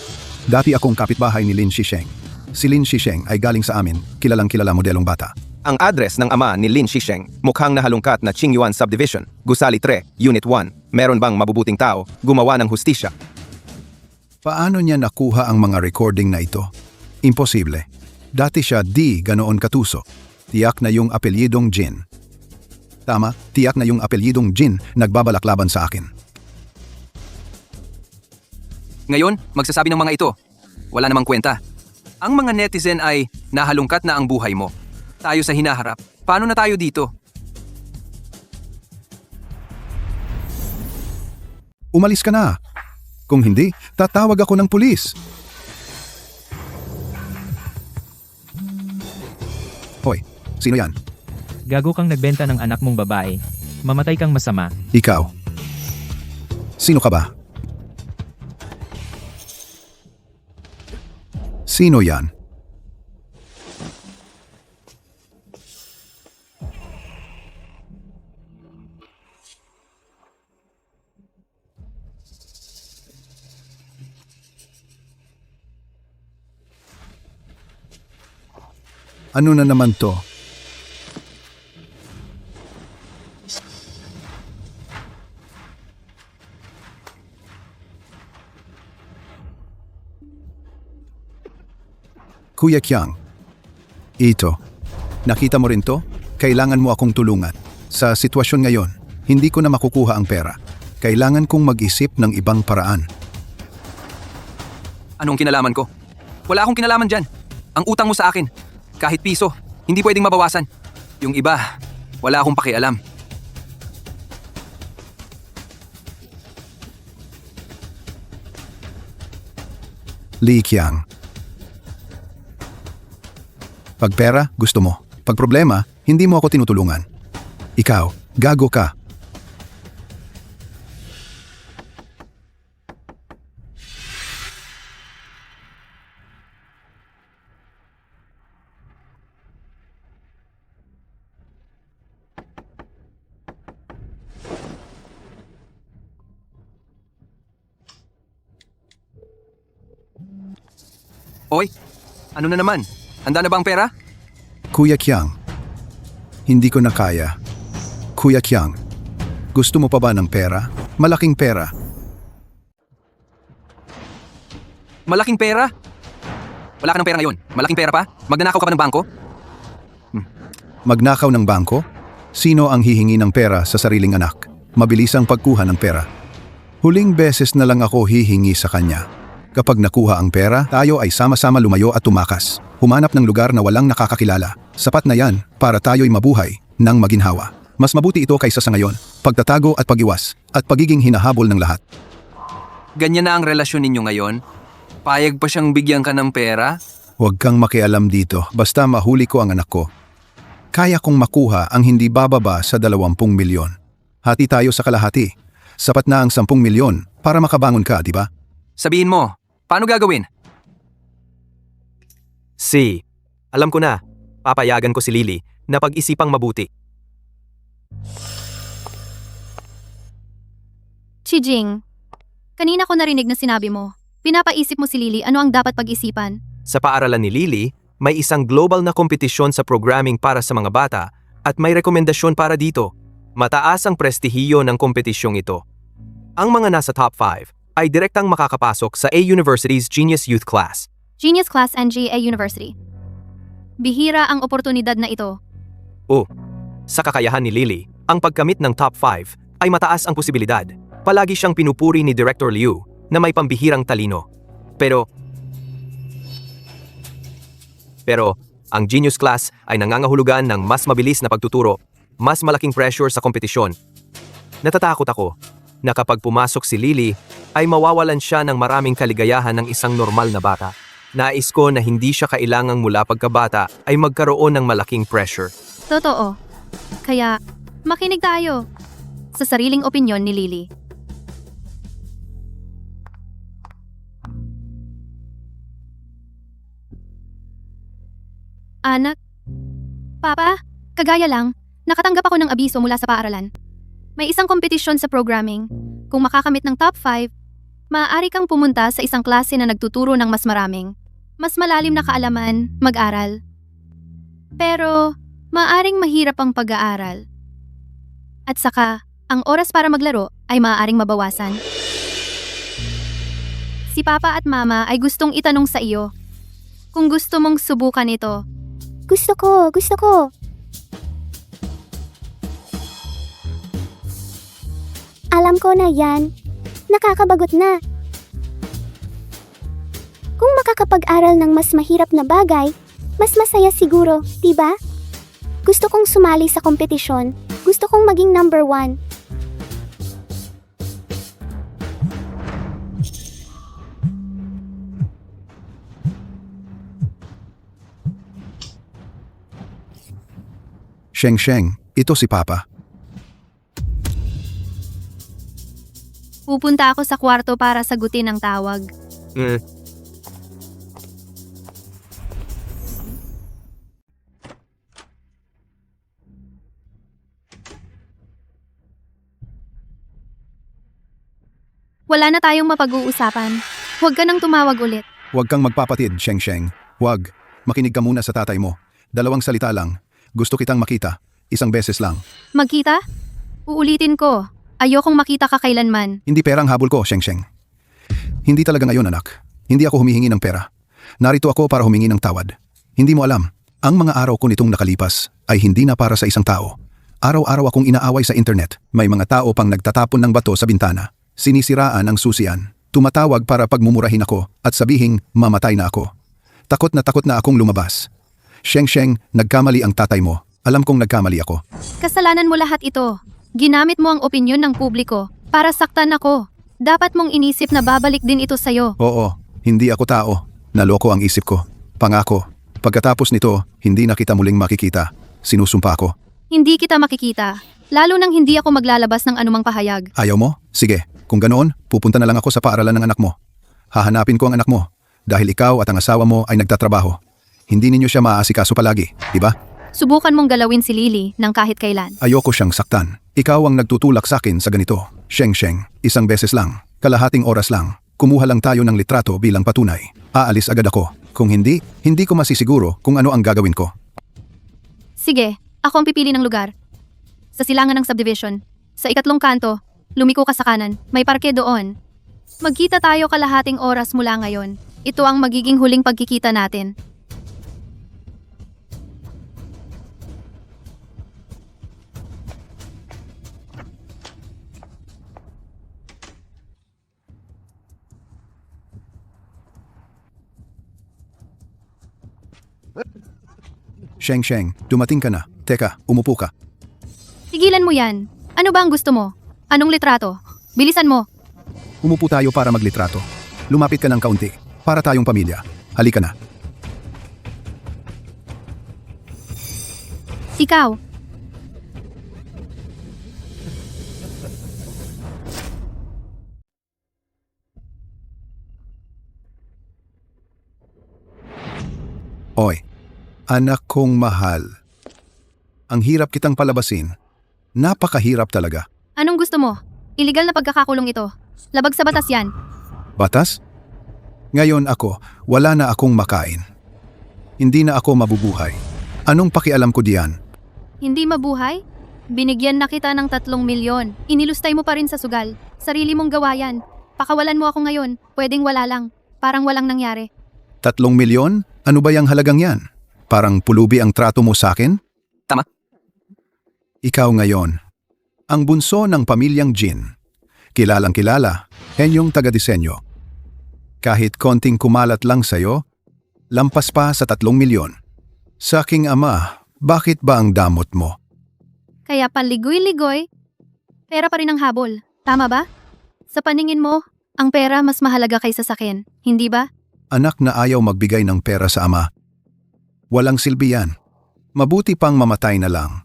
[SPEAKER 1] Dati akong kapitbahay ni Lin Shisheng. Si Lin Shisheng ay galing sa amin, kilalang kilala modelong bata.
[SPEAKER 9] Ang address ng ama ni Lin Shisheng, mukhang nahalungkat na Qingyuan Subdivision, Gusali 3, Unit 1. Meron bang mabubuting tao, gumawa ng hustisya?
[SPEAKER 1] Paano niya nakuha ang mga recording na ito? Imposible. Dati siya di ganoon katuso. Tiyak na yung apelyidong Jin. Tama, tiyak na yung apelyidong Jin nagbabalaklaban sa akin.
[SPEAKER 7] Ngayon, magsasabi ng mga ito. Wala namang kwenta. Ang mga netizen ay nahalungkat na ang buhay mo. Tayo sa hinaharap. Paano na tayo dito?
[SPEAKER 1] Umalis ka na. Kung hindi, tatawag ako ng pulis. Hoy, sino yan?
[SPEAKER 13] Gago kang nagbenta ng anak mong babae. Mamatay kang masama.
[SPEAKER 1] Ikaw. Sino ka ba? Sino yan? Ano na naman to? Kuya Kyang, ito, nakita mo rin to? Kailangan mo akong tulungan. Sa sitwasyon ngayon, hindi ko na makukuha ang pera. Kailangan kong mag-isip ng ibang paraan.
[SPEAKER 7] Anong kinalaman ko? Wala akong kinalaman dyan. Ang utang mo sa akin, kahit piso, hindi pwedeng mabawasan. Yung iba, wala akong pakialam.
[SPEAKER 1] Lee Kyang. Pag pera, gusto mo. Pag problema, hindi mo ako tinutulungan. Ikaw, gago ka.
[SPEAKER 7] Oy, ano na naman? Handa na ba ang pera?
[SPEAKER 1] Kuya Kyang, hindi ko na kaya. Kuya Kyang, gusto mo pa ba ng pera? Malaking pera.
[SPEAKER 7] Malaking pera? Wala ka ng pera ngayon. Malaking pera pa? Magnanakaw ka pa ng bangko?
[SPEAKER 1] Magnakaw ng bangko? Sino ang hihingi ng pera sa sariling anak? Mabilis ang pagkuha ng pera. Huling beses na lang ako hihingi sa kanya. Kapag nakuha ang pera, tayo ay sama-sama lumayo at tumakas. Humanap ng lugar na walang nakakakilala. Sapat na yan para tayo'y mabuhay ng maginhawa. Mas mabuti ito kaysa sa ngayon, pagtatago at pag-iwas, at pagiging hinahabol ng lahat.
[SPEAKER 7] Ganyan na ang relasyon ninyo ngayon? Payag pa siyang bigyan ka ng pera?
[SPEAKER 1] Huwag kang makialam dito, basta mahuli ko ang anak ko. Kaya kong makuha ang hindi bababa sa 20 milyon. Hati tayo sa kalahati. Sapat na ang 10 milyon para makabangon ka, di ba?
[SPEAKER 7] Sabihin mo, paano gagawin?
[SPEAKER 3] Alam ko na, papayagan ko si Lily na pag-isipang mabuti.
[SPEAKER 2] Chijing, kanina ko narinig na sinabi mo. Pinapaisip mo si Lily ano ang dapat pag-isipan.
[SPEAKER 3] Sa paaralan ni Lily, may isang global na kompetisyon sa programming para sa mga bata at may rekomendasyon para dito. Mataas ang prestihiyo ng kompetisyong ito. Ang mga nasa top 5 ay direktang makakapasok sa A University's Genius Youth Class.
[SPEAKER 2] Genius Class NGA University. Bihira ang oportunidad na ito.
[SPEAKER 3] Sa kakayahan ni Lily, ang pagkamit ng top 5 ay mataas ang posibilidad. Palagi siyang pinupuri ni Director Liu na may pambihirang talino. Pero ang Genius Class ay nangangahulugan ng mas mabilis na pagtuturo, mas malaking pressure sa kompetisyon. Natatakot ako na kapag pumasok si Lily, ay mawawalan siya ng maraming kaligayahan ng isang normal na bata. Nais ko na hindi siya kailangang mula pagkabata ay magkaroon ng malaking pressure.
[SPEAKER 2] Totoo. Kaya, makinig tayo sa sariling opinyon ni Lily. Anak, Papa, kagaya lang, nakatanggap ako ng abiso mula sa paaralan. May isang kompetisyon sa programming. Kung makakamit ng top 5, maaari kang pumunta sa isang klase na nagtuturo ng mas maraming, mas malalim na kaalaman, mag-aral. Pero, maaaring mahirap ang pag-aaral. At saka, ang oras para maglaro ay maaaring mabawasan. Si Papa at Mama ay gustong itanong sa iyo, kung gusto mong subukan ito.
[SPEAKER 6] Gusto ko. Alam ko na yan. Nakakabagot na. Kung makakapag-aral ng mas mahirap na bagay, mas masaya siguro, diba? Gusto kong sumali sa kompetisyon. Gusto kong maging number 1.
[SPEAKER 1] Sheng, ito si Papa.
[SPEAKER 2] Pupunta ako sa kwarto para sagutin ang tawag. Wala na tayong mapag-uusapan. Huwag ka nang tumawag ulit.
[SPEAKER 1] Huwag kang magpapatid, Sheng Sheng. Huwag. Makinig ka muna sa tatay mo. 2 salita lang. Gusto kitang makita. 1 beses lang.
[SPEAKER 2] Magkita? Uulitin ko. Ayokong makita ka kailanman.
[SPEAKER 1] Hindi pera ang habol ko, Sheng Sheng. Hindi talaga ngayon, anak. Hindi ako humihingi ng pera. Narito ako para humingi ng tawad. Hindi mo alam, ang mga araw ko nitong nakalipas ay hindi na para sa isang tao. Araw-araw akong inaaway sa internet. May mga tao pang nagtatapon ng bato sa bintana. Sinisiraan ang susian. Tumatawag para pagmumurahin ako at sabihing mamatay na ako. Takot na akong lumabas. Sheng Sheng, nagkamali ang tatay mo. Alam kong nagkamali ako.
[SPEAKER 2] Kasalanan mo lahat ito. Ginamit mo ang opinyon ng publiko para saktan ako. Dapat mong inisip na babalik din ito sa'yo.
[SPEAKER 1] Oo, hindi ako tao. Naloko ang isip ko. Pangako. Pagkatapos nito, hindi na kita muling makikita. Sinusumpa ko.
[SPEAKER 2] Hindi kita makikita. Lalo nang hindi ako maglalabas ng anumang pahayag.
[SPEAKER 1] Ayaw mo? Sige. Kung ganoon, pupunta na lang ako sa paaralan ng anak mo. Hahanapin ko ang anak mo. Dahil ikaw at ang asawa mo ay nagtatrabaho. Hindi ninyo siya maaasikaso palagi, di ba?
[SPEAKER 2] Subukan mong galawin si Lily ng kahit kailan.
[SPEAKER 1] Ayoko siyang saktan. Ikaw ang nagtutulak sa akin sa ganito. Sheng Sheng, 1 beses lang. Kalahating oras lang. Kumuha lang tayo ng litrato bilang patunay. Aalis agad ako. Kung hindi ko masisiguro kung ano ang gagawin ko.
[SPEAKER 2] Sige, ako ang pipili ng lugar. Sa silangan ng subdivision. Sa 2 kanto, lumiko ka sa kanan. May parke doon. Magkita tayo kalahating oras mula ngayon. Ito ang magiging huling pagkikita natin.
[SPEAKER 1] Sheng Sheng, dumating ka na. Teka, umupo ka.
[SPEAKER 2] Tigilan mo yan. Ano ba ang gusto mo? Anong litrato? Bilisan mo.
[SPEAKER 1] Umupo tayo para maglitrato. Lumapit ka ng kaunti. Para tayong pamilya. Halika na.
[SPEAKER 2] Ikaw.
[SPEAKER 1] Oy, anak kong mahal. Ang hirap kitang palabasin. Napakahirap talaga.
[SPEAKER 2] Anong gusto mo? Illegal na pagkakakulong ito. Labag sa batas yan.
[SPEAKER 1] Batas? Ngayon ako, wala na akong makain. Hindi na ako mabubuhay. Anong pakialam ko diyan?
[SPEAKER 2] Hindi mabuhay? Binigyan na kita ng 3 milyon. Inilustay mo pa rin sa sugal. Sarili mong gawa yan. Pakawalan mo ako ngayon. Pwedeng wala lang. Parang walang nangyari.
[SPEAKER 1] 3 milyon? Ano ba yung halagang yan? Parang pulubi ang trato mo sa akin?
[SPEAKER 7] Tama.
[SPEAKER 1] Ikaw ngayon, ang bunso ng pamilyang Jin. Kilalang kilala, henyong taga-disenyo. Kahit konting kumalat lang sa'yo, lampas pa sa 3 milyon. Sa aking ama, bakit ba ang damot mo?
[SPEAKER 2] Kaya paligoy-ligoy, pera pa rin ang habol. Tama ba? Sa paningin mo, ang pera mas mahalaga kaysa sa akin. Hindi ba?
[SPEAKER 1] Anak na ayaw magbigay ng pera sa ama. Walang silbi yan. Mabuti pang mamatay na lang.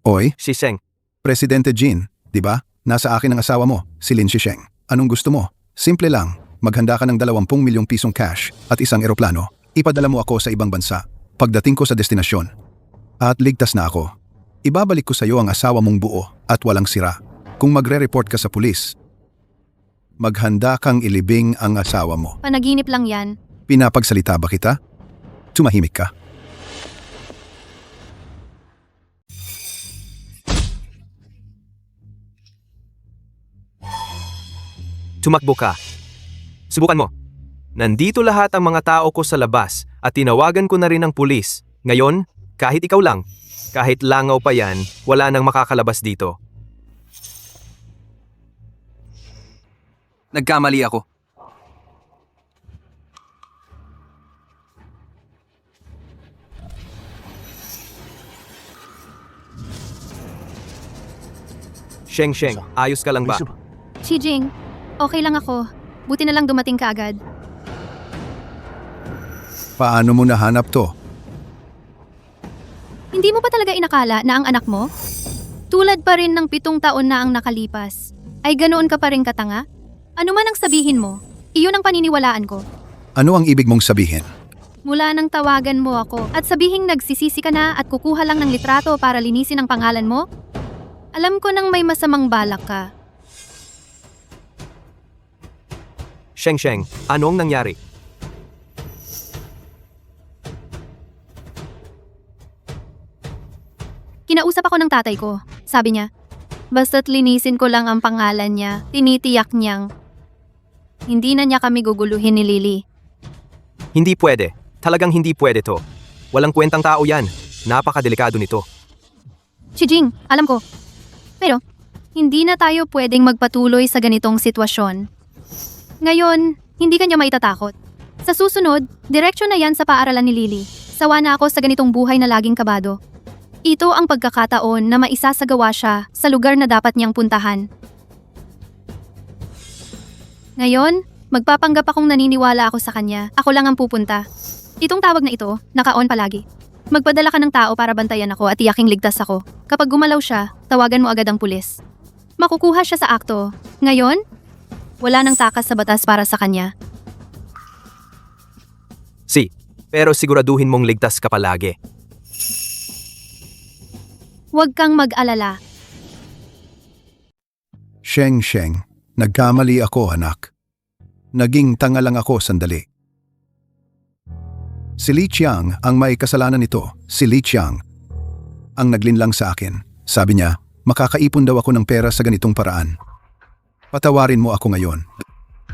[SPEAKER 1] Oy,
[SPEAKER 3] Si Sheng,
[SPEAKER 1] Presidente Jin, di ba? Nasa akin ang asawa mo, si Lin Shisheng. Anong gusto mo? Simple lang, maghanda ka ng 20 milyong pisong cash at isang eroplano. Ipadala mo ako sa ibang bansa. Pagdating ko sa destinasyon. At ligtas na ako. Ibabalik ko sa iyo ang asawa mong buo at walang sira. Kung magre-report ka sa pulis, maghanda kang ilibing ang asawa mo.
[SPEAKER 2] Panaginip lang yan.
[SPEAKER 1] Pinapagsalita ba kita? Tumahimik ka.
[SPEAKER 3] tumakbo ka. Subukan mo. Nandito lahat ang mga tao ko sa labas at tinawagan ko na rin ang pulis. Ngayon, kahit ikaw lang, kahit langaw pa yan, wala nang makakalabas dito.
[SPEAKER 7] Nagkamali ako.
[SPEAKER 3] Sheng, ayos ka lang ba?
[SPEAKER 2] Xijing, okay lang ako. Buti na lang dumating ka agad.
[SPEAKER 1] Paano mo nahanap to?
[SPEAKER 2] Hindi mo pa talaga inakala na ang anak mo? Tulad pa rin ng 7 taon na ang nakalipas. Ay ganoon ka pa rin katanga? Ano man ang sabihin mo, iyon ang paniniwalaan ko.
[SPEAKER 1] Ano ang ibig mong sabihin?
[SPEAKER 2] Mula nang tawagan mo ako at sabihing nagsisisi ka na at kukuha lang ng litrato para linisin ang pangalan mo? Alam ko nang may masamang balak ka.
[SPEAKER 3] Sheng, anong nangyari?
[SPEAKER 2] Kinausap ako ng tatay ko. Sabi niya, basta't linisin ko lang ang pangalan niya, tinitiyak niyang hindi na niya kami guguluhin ni Lily.
[SPEAKER 3] Hindi pwede. Talagang hindi pwede to. Walang kwentang tao yan. Napakadelikado nito.
[SPEAKER 2] Shijing, alam ko. Pero, hindi na tayo pwedeng magpatuloy sa ganitong sitwasyon. Ngayon, hindi ka niya maitatakot. Sa susunod, direksyon na yan sa paaralan ni Lily. Sawa na ako sa ganitong buhay na laging kabado. Ito ang pagkakataon na maisasagawa siya sa lugar na dapat niyang puntahan. Ngayon, magpapanggap akong naniniwala ako sa kanya. Ako lang ang pupunta. Itong tawag na ito, naka-on palagi. Magpadala ka ng tao para bantayan ako at tiyaking ligtas ako. Kapag gumalaw siya, tawagan mo agad ang pulis. Makukuha siya sa akto. Ngayon, wala nang takas sa batas para sa kanya.
[SPEAKER 3] Pero siguraduhin mong ligtas ka palagi.
[SPEAKER 2] Huwag kang mag-alala.
[SPEAKER 1] Sheng, nagkamali ako anak. Naging tanga lang ako sandali. Si Li Qiang ang may kasalanan nito. Si Li Qiang ang naglinlang sa akin. Sabi niya, makakaipon daw ako ng pera sa ganitong paraan. Patawarin mo ako ngayon.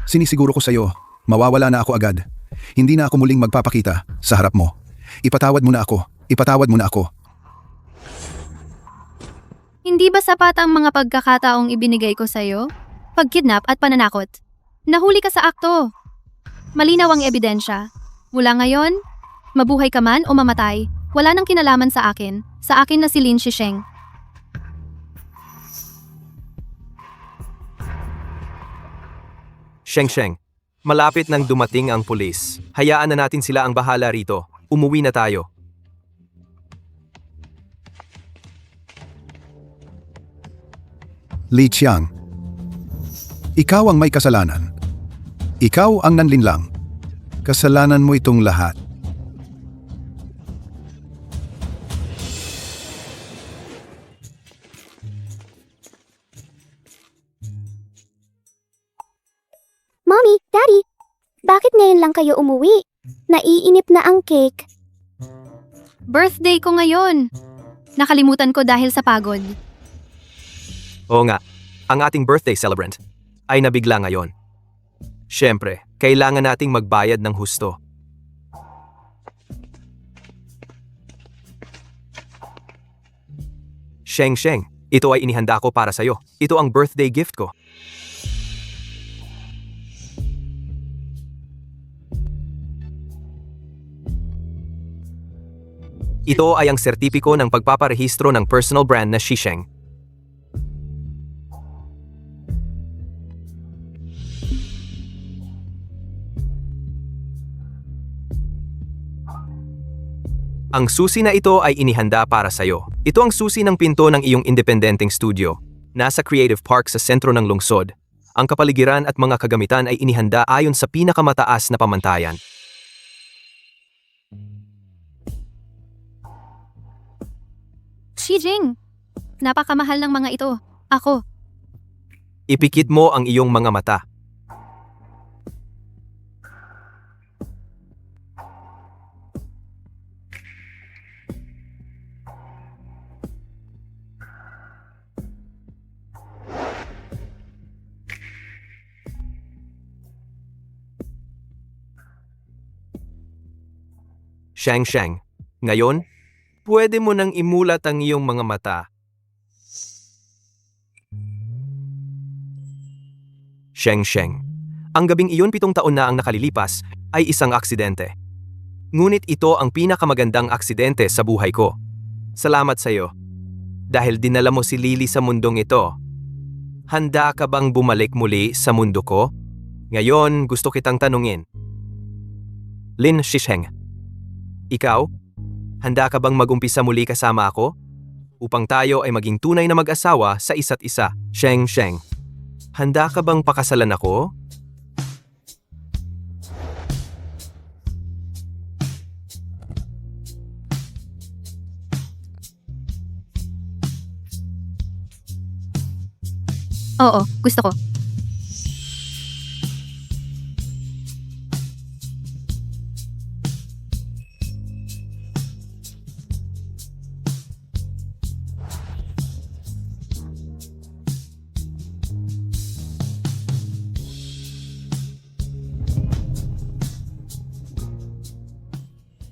[SPEAKER 1] Sinisiguro ko sa iyo, mawawala na ako agad. Hindi na ako muling magpapakita sa harap mo. Ipatawad mo na ako. Ipatawad mo na ako.
[SPEAKER 2] Hindi ba sapat ang mga pagkakataong ibinigay ko sa'yo? Pagkidnap at pananakot. Nahuli ka sa akto. Malinaw ang ebidensya. Mula ngayon, mabuhay ka man o mamatay, wala nang kinalaman sa akin. Sa akin na si Lin Shisheng.
[SPEAKER 3] Sheng, malapit nang dumating ang pulis. Hayaan na natin sila ang bahala rito. Umuwi na tayo.
[SPEAKER 1] Li Qiang, ikaw ang may kasalanan. Ikaw ang nanlinlang. Kasalanan mo itong lahat.
[SPEAKER 6] Mommy, Daddy, bakit ngayon lang kayo umuwi? Naiinip na ang cake.
[SPEAKER 2] Birthday ko ngayon. Nakalimutan ko dahil sa pagod.
[SPEAKER 3] Oo nga, ang ating birthday celebrant ay nabigla ngayon. Siyempre, kailangan nating magbayad ng husto. Sheng, ito ay inihanda ko para sa'yo. Ito ang birthday gift ko. Ito ay ang sertipiko ng pagpaparehistro ng personal brand na Shisheng. Ang susi na ito ay inihanda para sa'yo. Ito ang susi ng pinto ng iyong independenteng studio. Nasa Creative Park sa sentro ng lungsod. Ang kapaligiran at mga kagamitan ay inihanda ayon sa pinakamataas na pamantayan.
[SPEAKER 2] Shijing, napakamahal ng mga ito. Ako.
[SPEAKER 3] Ipikit mo ang iyong mga mata. Sheng, ngayon, pwede mo nang imulat ang iyong mga mata. Sheng, ang gabing iyon 7 taon na ang nakalilipas ay isang aksidente. Ngunit ito ang pinakamagandang aksidente sa buhay ko. Salamat sa iyo. Dahil dinala mo si Lily sa mundong ito. Handa ka bang bumalik muli sa mundo ko? Ngayon, gusto kitang tanungin. Lin Shisheng, ikaw, handa ka bang mag-umpisa muli kasama ako? Upang tayo ay maging tunay na mag-asawa sa isa't isa. Sheng, handa ka bang pakasalan ako?
[SPEAKER 2] Oo, gusto ko.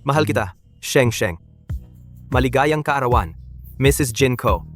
[SPEAKER 3] Mahal kita, Sheng Sheng. Maligayang kaarawan, Mrs. Jinko.